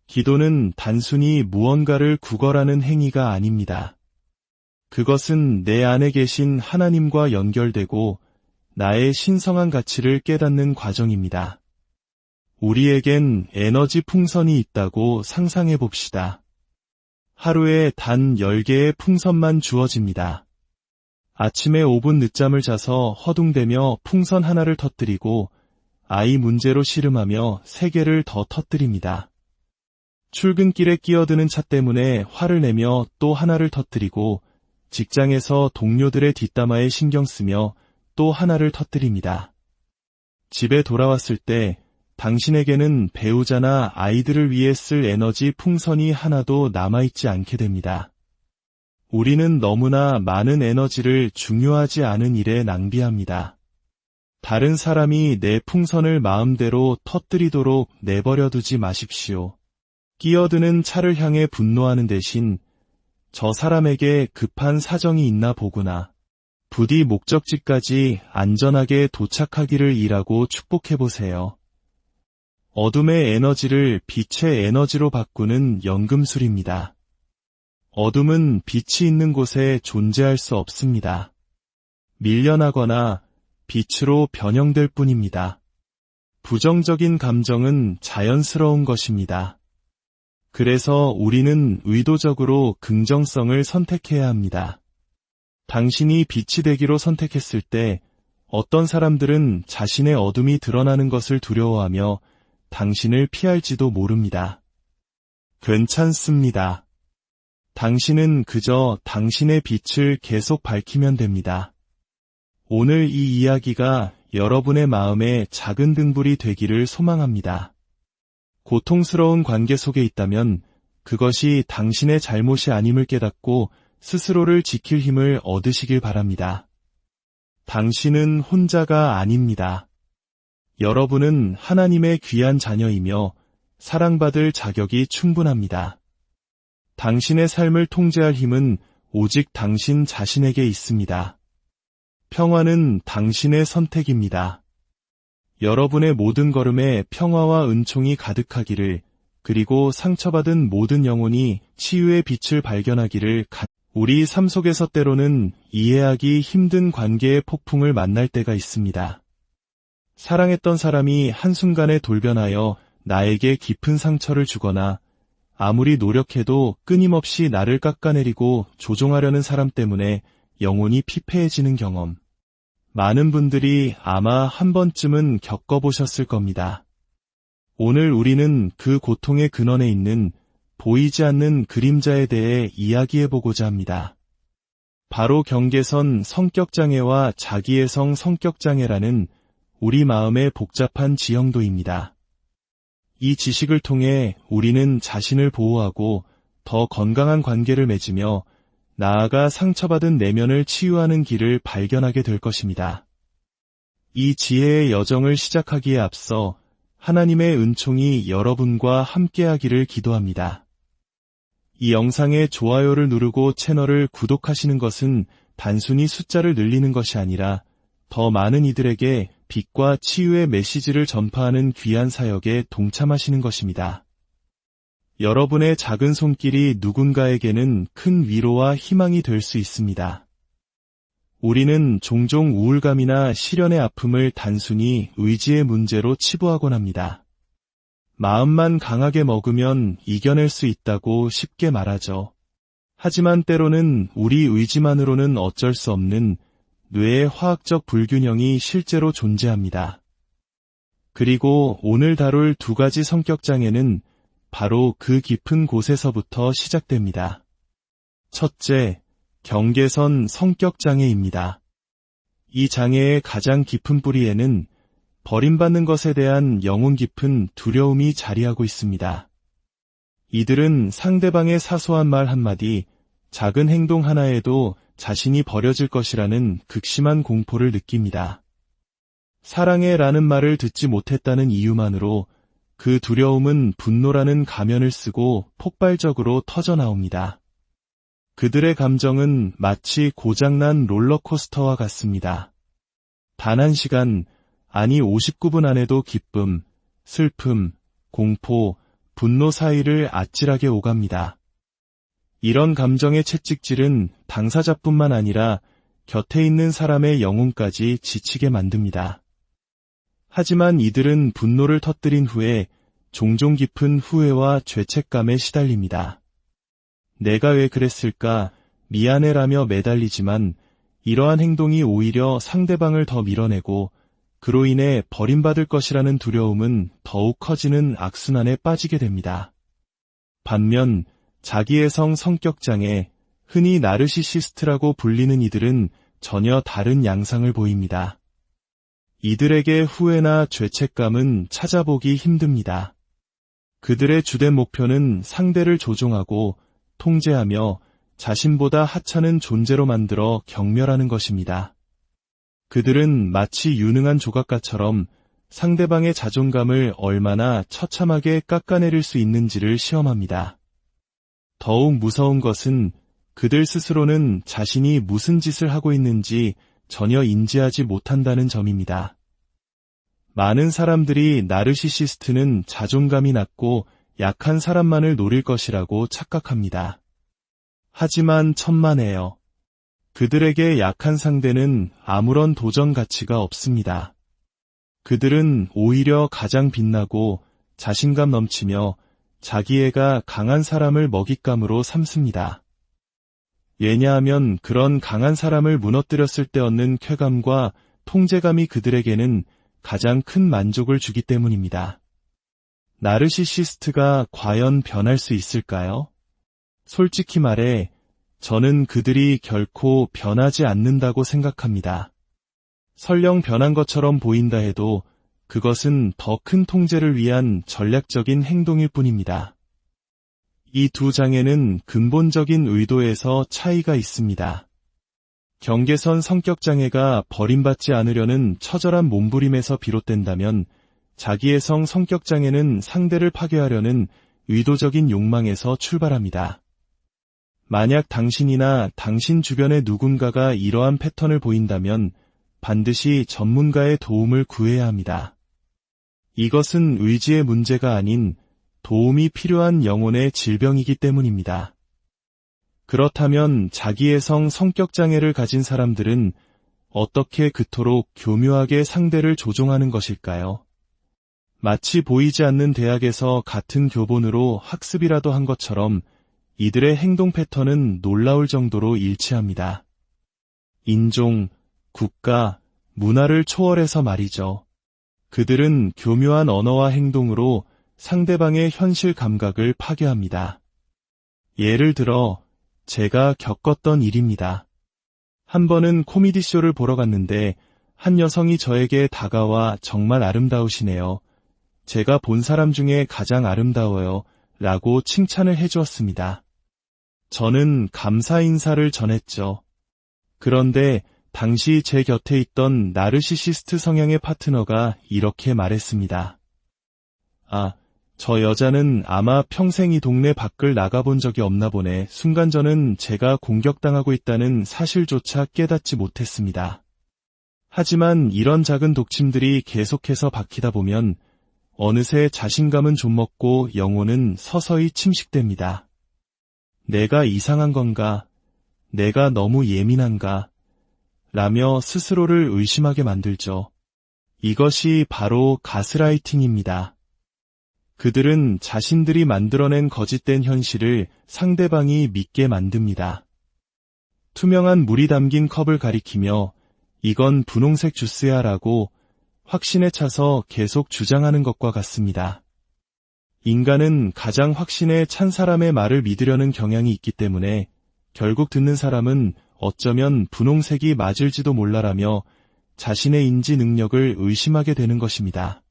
기도는 단순히 무언가를 구걸하는 행위가 아닙니다. 그것은 내 안에 계신 하나님과 연결되고 나의 신성한 가치를 깨닫는 과정입니다. 우리에겐 에너지 풍선이 있다고 상상해 봅시다. 하루에 단 10개의 풍선만 주어집니다. 아침에 5분 늦잠을 자서 허둥대며 풍선 하나를 터뜨리고 아이 문제로 씨름하며 3개를 더 터뜨립니다. 출근길에 끼어드는 차 때문에 화를 내며 또 하나를 터뜨리고 직장에서 동료들의 뒷담화에 신경 쓰며 또 하나를 터뜨립니다. 집에 돌아왔을 때 당신에게는 배우자나 아이들을 위해 쓸 에너지 풍선이 하나도 남아있지 않게 됩니다. 우리는 너무나 많은 에너지를 중요하지 않은 일에 낭비합니다. 다른 사람이 내 풍선을 마음대로 터뜨리도록 내버려 두지 마십시오. 끼어드는 차를 향해 분노하는 대신 저 사람에게 급한 사정이 있나 보구나. 부디 목적지까지 안전하게 도착하기를 일하고 축복해보세요. 어둠의 에너지를 빛의 에너지로 바꾸는 연금술입니다. 어둠은 빛이 있는 곳에 존재할 수 없습니다. 밀려나거나 빛으로 변형될 뿐입니다. 부정적인 감정은 자연스러운 것입니다. 그래서 우리는 의도적으로 긍정성을 선택해야 합니다. 당신이 빛이 되기로 선택했을 때 어떤 사람들은 자신의 어둠이 드러나는 것을 두려워하며 당신을 피할지도 모릅니다. 괜찮습니다. 당신은 그저 당신의 빛을 계속 밝히면 됩니다. 오늘 이 이야기가 여러분의 마음에 작은 등불이 되기를 소망합니다. 고통스러운 관계 속에 있다면 그것이 당신의 잘못이 아님을 깨닫고 스스로를 지킬 힘을 얻으시길 바랍니다. 당신은 혼자가 아닙니다. 여러분은 하나님의 귀한 자녀이며 사랑받을 자격이 충분합니다. 당신의 삶을 통제할 힘은 오직 당신 자신에게 있습니다. 평화는 당신의 선택입니다. 여러분의 모든 걸음에 평화와 은총이 가득하기를, 그리고 상처받은 모든 영혼이 치유의 빛을 발견하기를. 우리 삶 속에서 때로는 이해하기 힘든 관계의 폭풍을 만날 때가 있습니다. 사랑했던 사람이 한순간에 돌변하여 나에게 깊은 상처를 주거나 아무리 노력해도 끊임없이 나를 깎아내리고 조종하려는 사람 때문에 영혼이 피폐해지는 경험. 많은 분들이 아마 한 번쯤은 겪어보셨을 겁니다. 오늘 우리는 그 고통의 근원에 있는 보이지 않는 그림자에 대해 이야기해보고자 합니다. 바로 경계선 성격장애와 자기애성 성격장애라는 우리 마음의 복잡한 지형도입니다. 이 지식을 통해 우리는 자신을 보호하고 더 건강한 관계를 맺으며 나아가 상처받은 내면을 치유하는 길을 발견하게 될 것입니다. 이 지혜의 여정을 시작하기에 앞서 하나님의 은총이 여러분과 함께하기를 기도합니다. 이 영상에 좋아요를 누르고 채널을 구독하시는 것은 단순히 숫자를 늘리는 것이 아니라 더 많은 이들에게 빛과 치유의 메시지를 전파하는 귀한 사역에 동참하시는 것입니다. 여러분의 작은 손길이 누군가에게는 큰 위로와 희망이 될 수 있습니다. 우리는 종종 우울감이나 시련의 아픔을 단순히 의지의 문제로 치부하곤 합니다. 마음만 강하게 먹으면 이겨낼 수 있다고 쉽게 말하죠. 하지만 때로는 우리 의지만으로는 어쩔 수 없는 뇌의 화학적 불균형이 실제로 존재합니다. 그리고 오늘 다룰 두 가지 성격장애는 바로 그 깊은 곳에서부터 시작됩니다. 첫째, 경계선 성격장애입니다. 이 장애의 가장 깊은 뿌리에는 버림받는 것에 대한 영혼 깊은 두려움이 자리하고 있습니다. 이들은 상대방의 사소한 말 한마디, 작은 행동 하나에도 자신이 버려질 것이라는 극심한 공포를 느낍니다. 사랑해라는 말을 듣지 못했다는 이유만으로 그 두려움은 분노라는 가면을 쓰고 폭발적으로 터져나옵니다. 그들의 감정은 마치 고장난 롤러코스터와 같습니다. 단 한 시간, 아니 59분 안에도 기쁨, 슬픔, 공포, 분노 사이를 아찔하게 오갑니다. 이런 감정의 채찍질은 당사자뿐만 아니라 곁에 있는 사람의 영혼까지 지치게 만듭니다. 하지만 이들은 분노를 터뜨린 후에 종종 깊은 후회와 죄책감에 시달립니다. 내가 왜 그랬을까, 미안해라며 매달리지만 이러한 행동이 오히려 상대방을 더 밀어내고 그로 인해 버림받을 것이라는 두려움은 더욱 커지는 악순환에 빠지게 됩니다. 반면 자기애성 성격장애, 흔히 나르시시스트라고 불리는 이들은 전혀 다른 양상을 보입니다. 이들에게 후회나 죄책감은 찾아보기 힘듭니다. 그들의 주된 목표는 상대를 조종하고 통제하며 자신보다 하찮은 존재로 만들어 경멸하는 것입니다. 그들은 마치 유능한 조각가처럼 상대방의 자존감을 얼마나 처참하게 깎아내릴 수 있는지를 시험합니다. 더욱 무서운 것은 그들 스스로는 자신이 무슨 짓을 하고 있는지 전혀 인지하지 못한다는 점입니다. 많은 사람들이 나르시시스트는 자존감이 낮고 약한 사람만을 노릴 것이라고 착각합니다. 하지만 천만에요. 그들에게 약한 상대는 아무런 도전 가치가 없습니다. 그들은 오히려 가장 빛나고 자신감 넘치며 자기애가 강한 사람을 먹잇감으로 삼습니다. 왜냐하면 그런 강한 사람을 무너뜨렸을 때 얻는 쾌감과 통제감이 그들에게는 가장 큰 만족을 주기 때문입니다. 나르시시스트가 과연 변할 수 있을까요? 솔직히 말해 저는 그들이 결코 변하지 않는다고 생각합니다. 설령 변한 것처럼 보인다 해도 그것은 더 큰 통제를 위한 전략적인 행동일 뿐입니다. 이 두 장애는 근본적인 의도에서 차이가 있습니다. 경계선 성격장애가 버림받지 않으려는 처절한 몸부림에서 비롯된다면 자기애성 성격장애는 상대를 파괴하려는 의도적인 욕망에서 출발합니다. 만약 당신이나 당신 주변의 누군가가 이러한 패턴을 보인다면 반드시 전문가의 도움을 구해야 합니다. 이것은 의지의 문제가 아닌 도움이 필요한 영혼의 질병이기 때문입니다. 그렇다면 자기애성 성격장애를 가진 사람들은 어떻게 그토록 교묘하게 상대를 조종하는 것일까요? 마치 보이지 않는 대학에서 같은 교본으로 학습이라도 한 것처럼 이들의 행동 패턴은 놀라울 정도로 일치합니다. 인종, 국가, 문화를 초월해서 말이죠. 그들은 교묘한 언어와 행동으로 상대방의 현실 감각을 파괴합니다. 예를 들어 제가 겪었던 일입니다. 한 번은 코미디쇼를 보러 갔는데 한 여성이 저에게 다가와 정말 아름다우시네요. 제가 본 사람 중에 가장 아름다워요. 라고 칭찬을 해주었습니다. 저는 감사 인사를 전했죠. 그런데 당시 제 곁에 있던 나르시시스트 성향의 파트너가 이렇게 말했습니다. 아, 저 여자는 아마 평생 이 동네 밖을 나가본 적이 없나 보네. 순간 저는 제가 공격당하고 있다는 사실조차 깨닫지 못했습니다. 하지만 이런 작은 독침들이 계속해서 박히다 보면 어느새 자신감은 좀먹고 영혼은 서서히 침식됩니다. 내가 이상한 건가? 내가 너무 예민한가? 라며 스스로를 의심하게 만들죠. 이것이 바로 가스라이팅입니다. 그들은 자신들이 만들어낸 거짓된 현실을 상대방이 믿게 만듭니다. 투명한 물이 담긴 컵을 가리키며 이건 분홍색 주스야 라고 확신에 차서 계속 주장하는 것과 같습니다. 인간은 가장 확신에 찬 사람의 말을 믿으려는 경향이 있기 때문에 결국 듣는 사람은 어쩌면 분홍색이 맞을지도 몰라라며 자신의 인지 능력을 의심하게 되는 것입니다.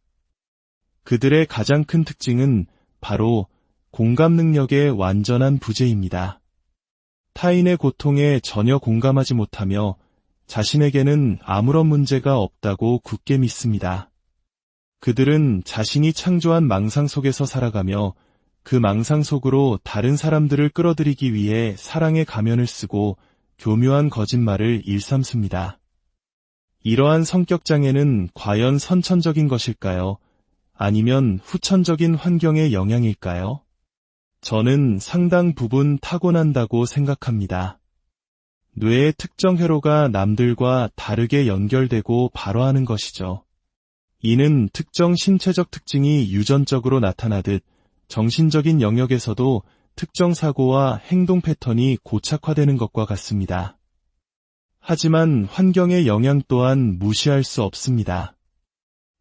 그들의 가장 큰 특징은 바로 공감 능력의 완전한 부재입니다. 타인의 고통에 전혀 공감하지 못하며 자신에게는 아무런 문제가 없다고 굳게 믿습니다. 그들은 자신이 창조한 망상 속에서 살아가며 그 망상 속으로 다른 사람들을 끌어들이기 위해 사랑의 가면을 쓰고 교묘한 거짓말을 일삼습니다. 이러한 성격장애는 과연 선천적인 것일까요? 아니면 후천적인 환경의 영향일까요? 저는 상당 부분 타고난다고 생각합니다. 뇌의 특정 회로가 남들과 다르게 연결되고 발화하는 것이죠. 이는 특정 신체적 특징이 유전적으로 나타나듯 정신적인 영역에서도 특정 사고와 행동 패턴이 고착화되는 것과 같습니다. 하지만 환경의 영향 또한 무시할 수 없습니다.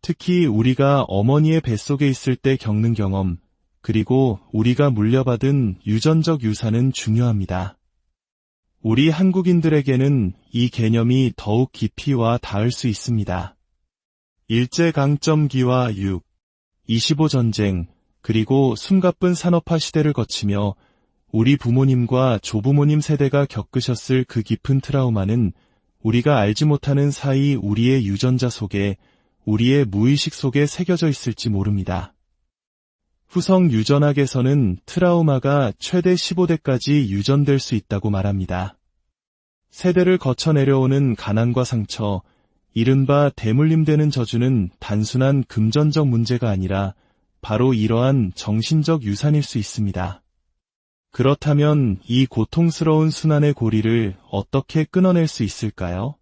특히 우리가 어머니의 뱃속에 있을 때 겪는 경험, 그리고 우리가 물려받은 유전적 유산은 중요합니다. 우리 한국인들에게는 이 개념이 더욱 깊이 와 닿을 수 있습니다. 일제강점기와 6.25전쟁, 그리고 숨가쁜 산업화 시대를 거치며 우리 부모님과 조부모님 세대가 겪으셨을 그 깊은 트라우마는 우리가 알지 못하는 사이 우리의 유전자 속에, 우리의 무의식 속에 새겨져 있을지 모릅니다. 후성 유전학에서는 트라우마가 최대 15대까지 유전될 수 있다고 말합니다. 세대를 거쳐 내려오는 가난과 상처, 이른바 대물림되는 저주는 단순한 금전적 문제가 아니라 바로 이러한 정신적 유산일 수 있습니다. 그렇다면 이 고통스러운 순환의 고리를 어떻게 끊어낼 수 있을까요?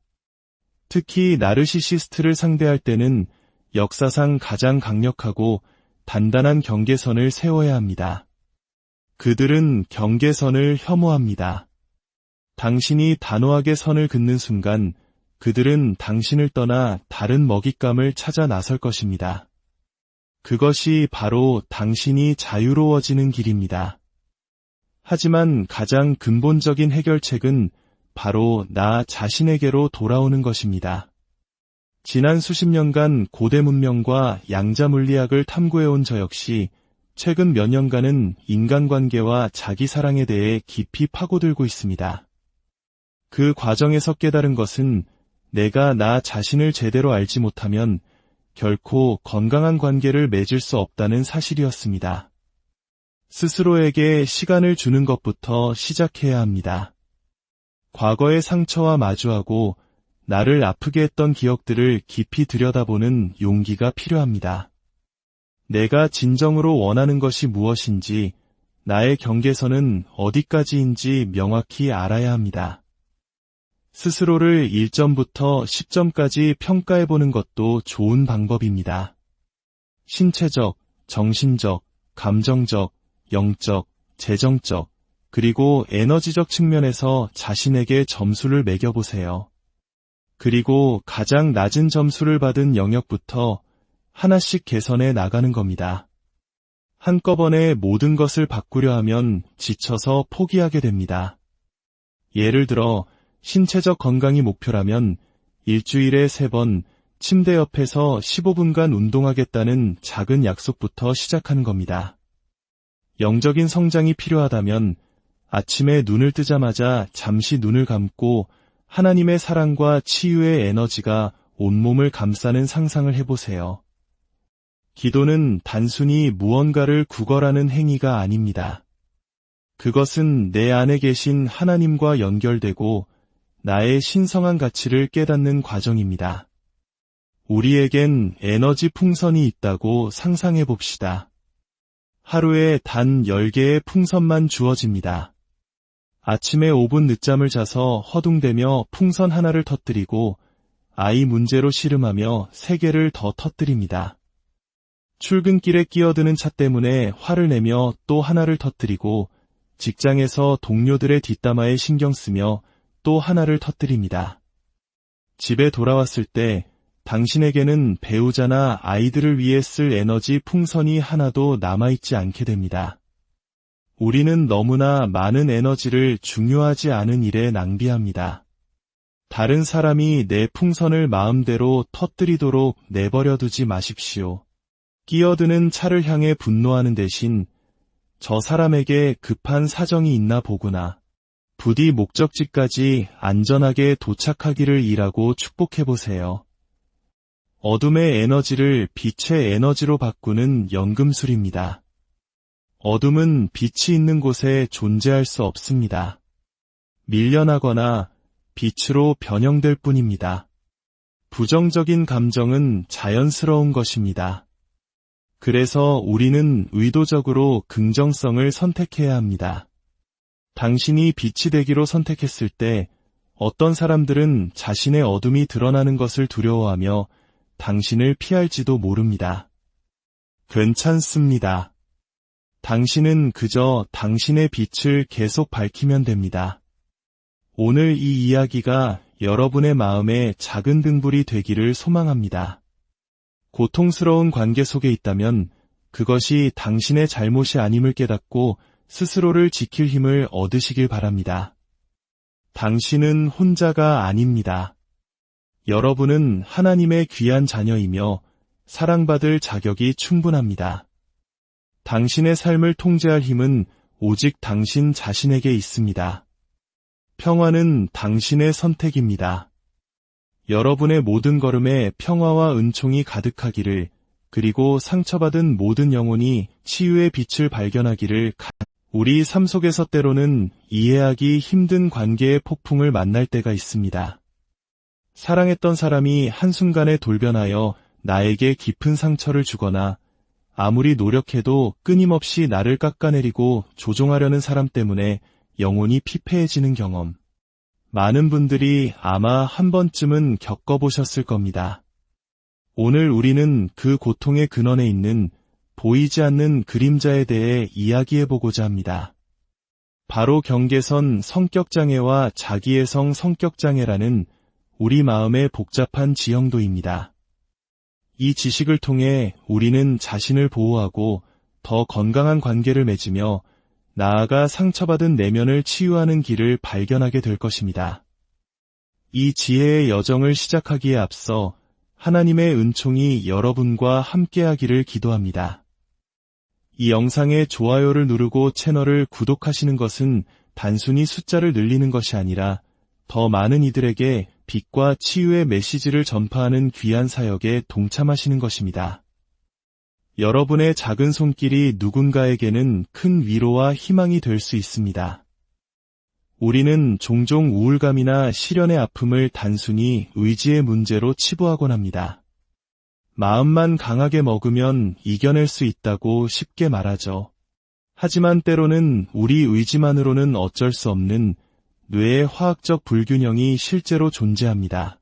특히 나르시시스트를 상대할 때는 역사상 가장 강력하고 단단한 경계선을 세워야 합니다. 그들은 경계선을 혐오합니다. 당신이 단호하게 선을 긋는 순간 그들은 당신을 떠나 다른 먹잇감을 찾아 나설 것입니다. 그것이 바로 당신이 자유로워지는 길입니다. 하지만 가장 근본적인 해결책은 바로 나 자신에게로 돌아오는 것입니다. 지난 수십 년간 고대 문명과 양자 물리학을 탐구해온 저 역시 최근 몇 년간은 인간관계와 자기 사랑에 대해 깊이 파고들고 있습니다. 그 과정에서 깨달은 것은 내가 나 자신을 제대로 알지 못하면 결코 건강한 관계를 맺을 수 없다는 사실이었습니다. 스스로에게 시간을 주는 것부터 시작해야 합니다. 과거의 상처와 마주하고 나를 아프게 했던 기억들을 깊이 들여다보는 용기가 필요합니다. 내가 진정으로 원하는 것이 무엇인지, 나의 경계선은 어디까지인지 명확히 알아야 합니다. 스스로를 1점부터 10점까지 평가해보는 것도 좋은 방법입니다. 신체적, 정신적, 감정적, 영적, 재정적, 그리고 에너지적 측면에서 자신에게 점수를 매겨보세요. 그리고 가장 낮은 점수를 받은 영역부터 하나씩 개선해 나가는 겁니다. 한꺼번에 모든 것을 바꾸려 하면 지쳐서 포기하게 됩니다. 예를 들어 신체적 건강이 목표라면 일주일에 3번 침대 옆에서 15분간 운동하겠다는 작은 약속부터 시작하는 겁니다. 영적인 성장이 필요하다면 아침에 눈을 뜨자마자 잠시 눈을 감고 하나님의 사랑과 치유의 에너지가 온몸을 감싸는 상상을 해보세요. 기도는 단순히 무언가를 구걸하는 행위가 아닙니다. 그것은 내 안에 계신 하나님과 연결되고 나의 신성한 가치를 깨닫는 과정입니다. 우리에겐 에너지 풍선이 있다고 상상해 봅시다. 하루에 단 10개의 풍선만 주어집니다. 아침에 5분 늦잠을 자서 허둥대며 풍선 하나를 터뜨리고 아이 문제로 씨름하며 3개를 더 터뜨립니다. 출근길에 끼어드는 차 때문에 화를 내며 또 하나를 터뜨리고 직장에서 동료들의 뒷담화에 신경 쓰며 또 하나를 터뜨립니다. 집에 돌아왔을 때 당신에게는 배우자나 아이들을 위해 쓸 에너지 풍선이 하나도 남아있지 않게 됩니다. 우리는 너무나 많은 에너지를 중요하지 않은 일에 낭비합니다. 다른 사람이 내 풍선을 마음대로 터뜨리도록 내버려 두지 마십시오. 끼어드는 차를 향해 분노하는 대신 저 사람에게 급한 사정이 있나 보구나. 부디 목적지까지 안전하게 도착하기를 이라고 축복해보세요. 어둠의 에너지를 빛의 에너지로 바꾸는 연금술입니다. 어둠은 빛이 있는 곳에 존재할 수 없습니다. 밀려나거나 빛으로 변형될 뿐입니다. 부정적인 감정은 자연스러운 것입니다. 그래서 우리는 의도적으로 긍정성을 선택해야 합니다. 당신이 빛이 되기로 선택했을 때 어떤 사람들은 자신의 어둠이 드러나는 것을 두려워하며 당신을 피할지도 모릅니다. 괜찮습니다. 당신은 그저 당신의 빛을 계속 밝히면 됩니다. 오늘 이 이야기가 여러분의 마음에 작은 등불이 되기를 소망합니다. 고통스러운 관계 속에 있다면 그것이 당신의 잘못이 아님을 깨닫고 스스로를 지킬 힘을 얻으시길 바랍니다. 당신은 혼자가 아닙니다. 여러분은 하나님의 귀한 자녀이며 사랑받을 자격이 충분합니다. 당신의 삶을 통제할 힘은 오직 당신 자신에게 있습니다. 평화는 당신의 선택입니다. 여러분의 모든 걸음에 평화와 은총이 가득하기를, 그리고 상처받은 모든 영혼이 치유의 빛을 발견하기를. 우리 삶 속에서 때로는 이해하기 힘든 관계의 폭풍을 만날 때가 있습니다. 사랑했던 사람이 한순간에 돌변하여 나에게 깊은 상처를 주거나 아무리 노력해도 끊임없이 나를 깎아내리고 조종하려는 사람 때문에 영혼이 피폐해지는 경험. 많은 분들이 아마 한 번쯤은 겪어보셨을 겁니다. 오늘 우리는 그 고통의 근원에 있는 보이지 않는 그림자에 대해 이야기해보고자 합니다. 바로 경계선 성격장애와 자기애성 성격장애라는 우리 마음의 복잡한 지형도입니다. 이 지식을 통해 우리는 자신을 보호하고 더 건강한 관계를 맺으며 나아가 상처받은 내면을 치유하는 길을 발견하게 될 것입니다. 이 지혜의 여정을 시작하기에 앞서 하나님의 은총이 여러분과 함께하기를 기도합니다. 이 영상에 좋아요를 누르고 채널을 구독하시는 것은 단순히 숫자를 늘리는 것이 아니라 더 많은 이들에게 빛과 치유의 메시지를 전파하는 귀한 사역에 동참하시는 것입니다. 여러분의 작은 손길이 누군가에게는 큰 위로와 희망이 될 수 있습니다. 우리는 종종 우울감이나 시련의 아픔을 단순히 의지의 문제로 치부하곤 합니다. 마음만 강하게 먹으면 이겨낼 수 있다고 쉽게 말하죠. 하지만 때로는 우리 의지만으로는 어쩔 수 없는 뇌의 화학적 불균형이 실제로 존재합니다.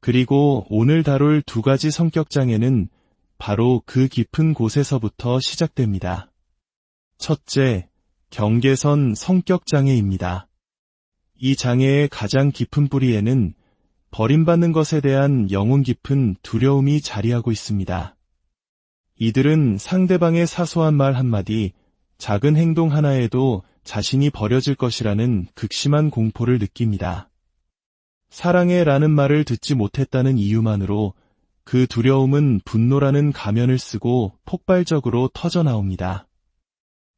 그리고 오늘 다룰 두 가지 성격장애는 바로 그 깊은 곳에서부터 시작됩니다. 첫째, 경계선 성격장애입니다. 이 장애의 가장 깊은 뿌리에는 버림받는 것에 대한 영혼 깊은 두려움이 자리하고 있습니다. 이들은 상대방의 사소한 말 한마디, 작은 행동 하나에도 자신이 버려질 것이라는 극심한 공포를 느낍니다. 사랑해라는 말을 듣지 못했다는 이유만으로 그 두려움은 분노라는 가면을 쓰고 폭발적으로 터져나옵니다.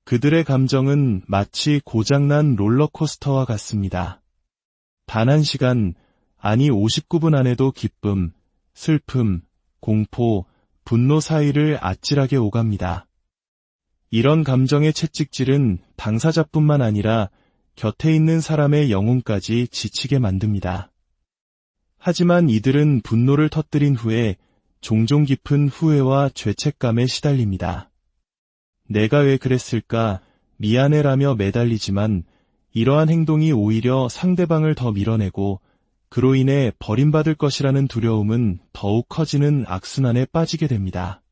그들의 감정은 마치 고장난 롤러코스터와 같습니다. 단 1시간, 아니 59분 안에도 기쁨, 슬픔, 공포, 분노 사이를 아찔하게 오갑니다. 이런 감정의 채찍질은 당사자뿐만 아니라 곁에 있는 사람의 영혼까지 지치게 만듭니다. 하지만 이들은 분노를 터뜨린 후에 종종 깊은 후회와 죄책감에 시달립니다. 내가 왜 그랬을까, 미안해라며 매달리지만 이러한 행동이 오히려 상대방을 더 밀어내고 그로 인해 버림받을 것이라는 두려움은 더욱 커지는 악순환에 빠지게 됩니다.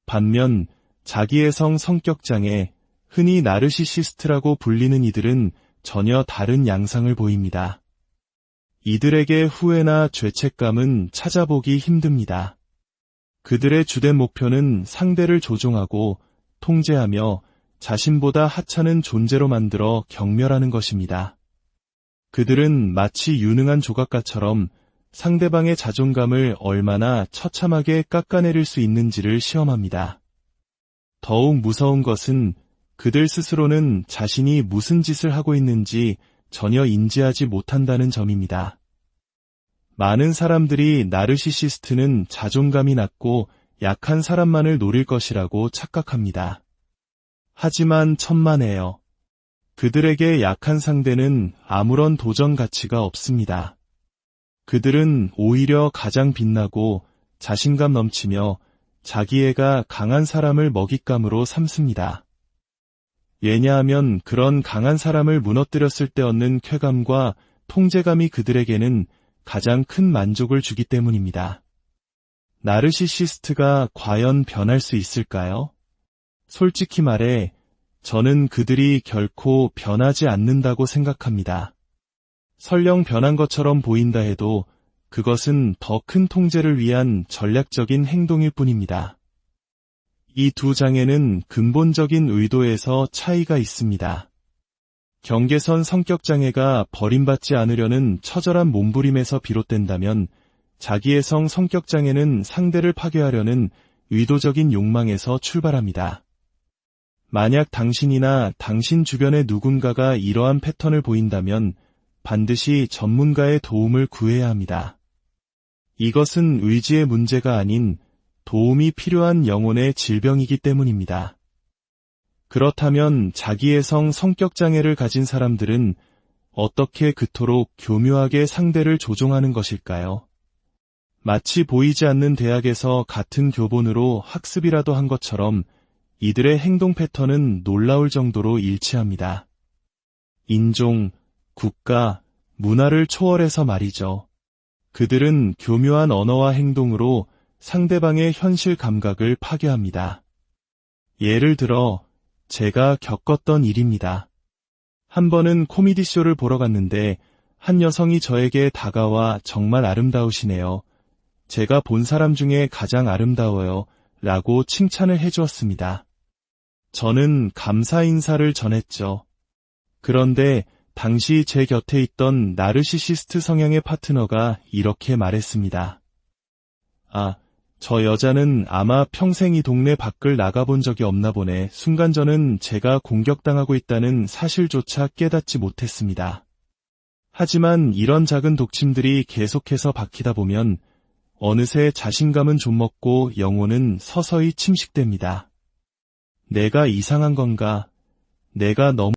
반면 자기애성 성격장애, 흔히 나르시시스트라고 불리는 이들은 전혀 다른 양상을 보입니다. 이들에게 후회나 죄책감은 찾아보기 힘듭니다. 그들의 주된 목표는 상대를 조종하고 통제하며 자신보다 하찮은 존재로 만들어 경멸하는 것입니다. 그들은 마치 유능한 조각가처럼 상대방의 자존감을 얼마나 처참하게 깎아내릴 수 있는지를 시험합니다. 더욱 무서운 것은 그들 스스로는 자신이 무슨 짓을 하고 있는지 전혀 인지하지 못한다는 점입니다. 많은 사람들이 나르시시스트는 자존감이 낮고 약한 사람만을 노릴 것이라고 착각합니다. 하지만 천만에요. 그들에게 약한 상대는 아무런 도전 가치가 없습니다. 그들은 오히려 가장 빛나고 자신감 넘치며 자기애가 강한 사람을 먹잇감으로 삼습니다. 왜냐하면 그런 강한 사람을 무너뜨렸을 때 얻는 쾌감과 통제감이 그들에게는 가장 큰 만족을 주기 때문입니다. 나르시시스트가 과연 변할 수 있을까요? 솔직히 말해, 저는 그들이 결코 변하지 않는다고 생각합니다. 설령 변한 것처럼 보인다 해도 그것은 더 큰 통제를 위한 전략적인 행동일 뿐입니다. 이 두 장애는 근본적인 의도에서 차이가 있습니다. 경계선 성격장애가 버림받지 않으려는 처절한 몸부림에서 비롯된다면 자기애성 성격장애는 상대를 파괴하려는 의도적인 욕망에서 출발합니다. 만약 당신이나 당신 주변의 누군가가 이러한 패턴을 보인다면 반드시 전문가의 도움을 구해야 합니다. 이것은 의지의 문제가 아닌 도움이 필요한 영혼의 질병이기 때문입니다. 그렇다면 자기애성 성격장애를 가진 사람들은 어떻게 그토록 교묘하게 상대를 조종하는 것일까요? 마치 보이지 않는 대학에서 같은 교본으로 학습이라도 한 것처럼 이들의 행동 패턴은 놀라울 정도로 일치합니다. 인종, 국가, 문화를 초월해서 말이죠. 그들은 교묘한 언어와 행동으로 상대방의 현실 감각을 파괴합니다. 예를 들어 제가 겪었던 일입니다. 한 번은 코미디쇼를 보러 갔는데 한 여성이 저에게 다가와 정말 아름다우시네요. 제가 본 사람 중에 가장 아름다워요. 라고 칭찬을 해주었습니다. 저는 감사 인사를 전했죠. 그런데 당시 제 곁에 있던 나르시시스트 성향의 파트너가 이렇게 말했습니다. 아, 저 여자는 아마 평생 이 동네 밖을 나가본 적이 없나 보네. 순간 저는 제가 공격당하고 있다는 사실조차 깨닫지 못했습니다. 하지만 이런 작은 독침들이 계속해서 박히다 보면 어느새 자신감은 좀 먹고 영혼은 서서히 침식됩니다. 내가 이상한 건가? 내가 너무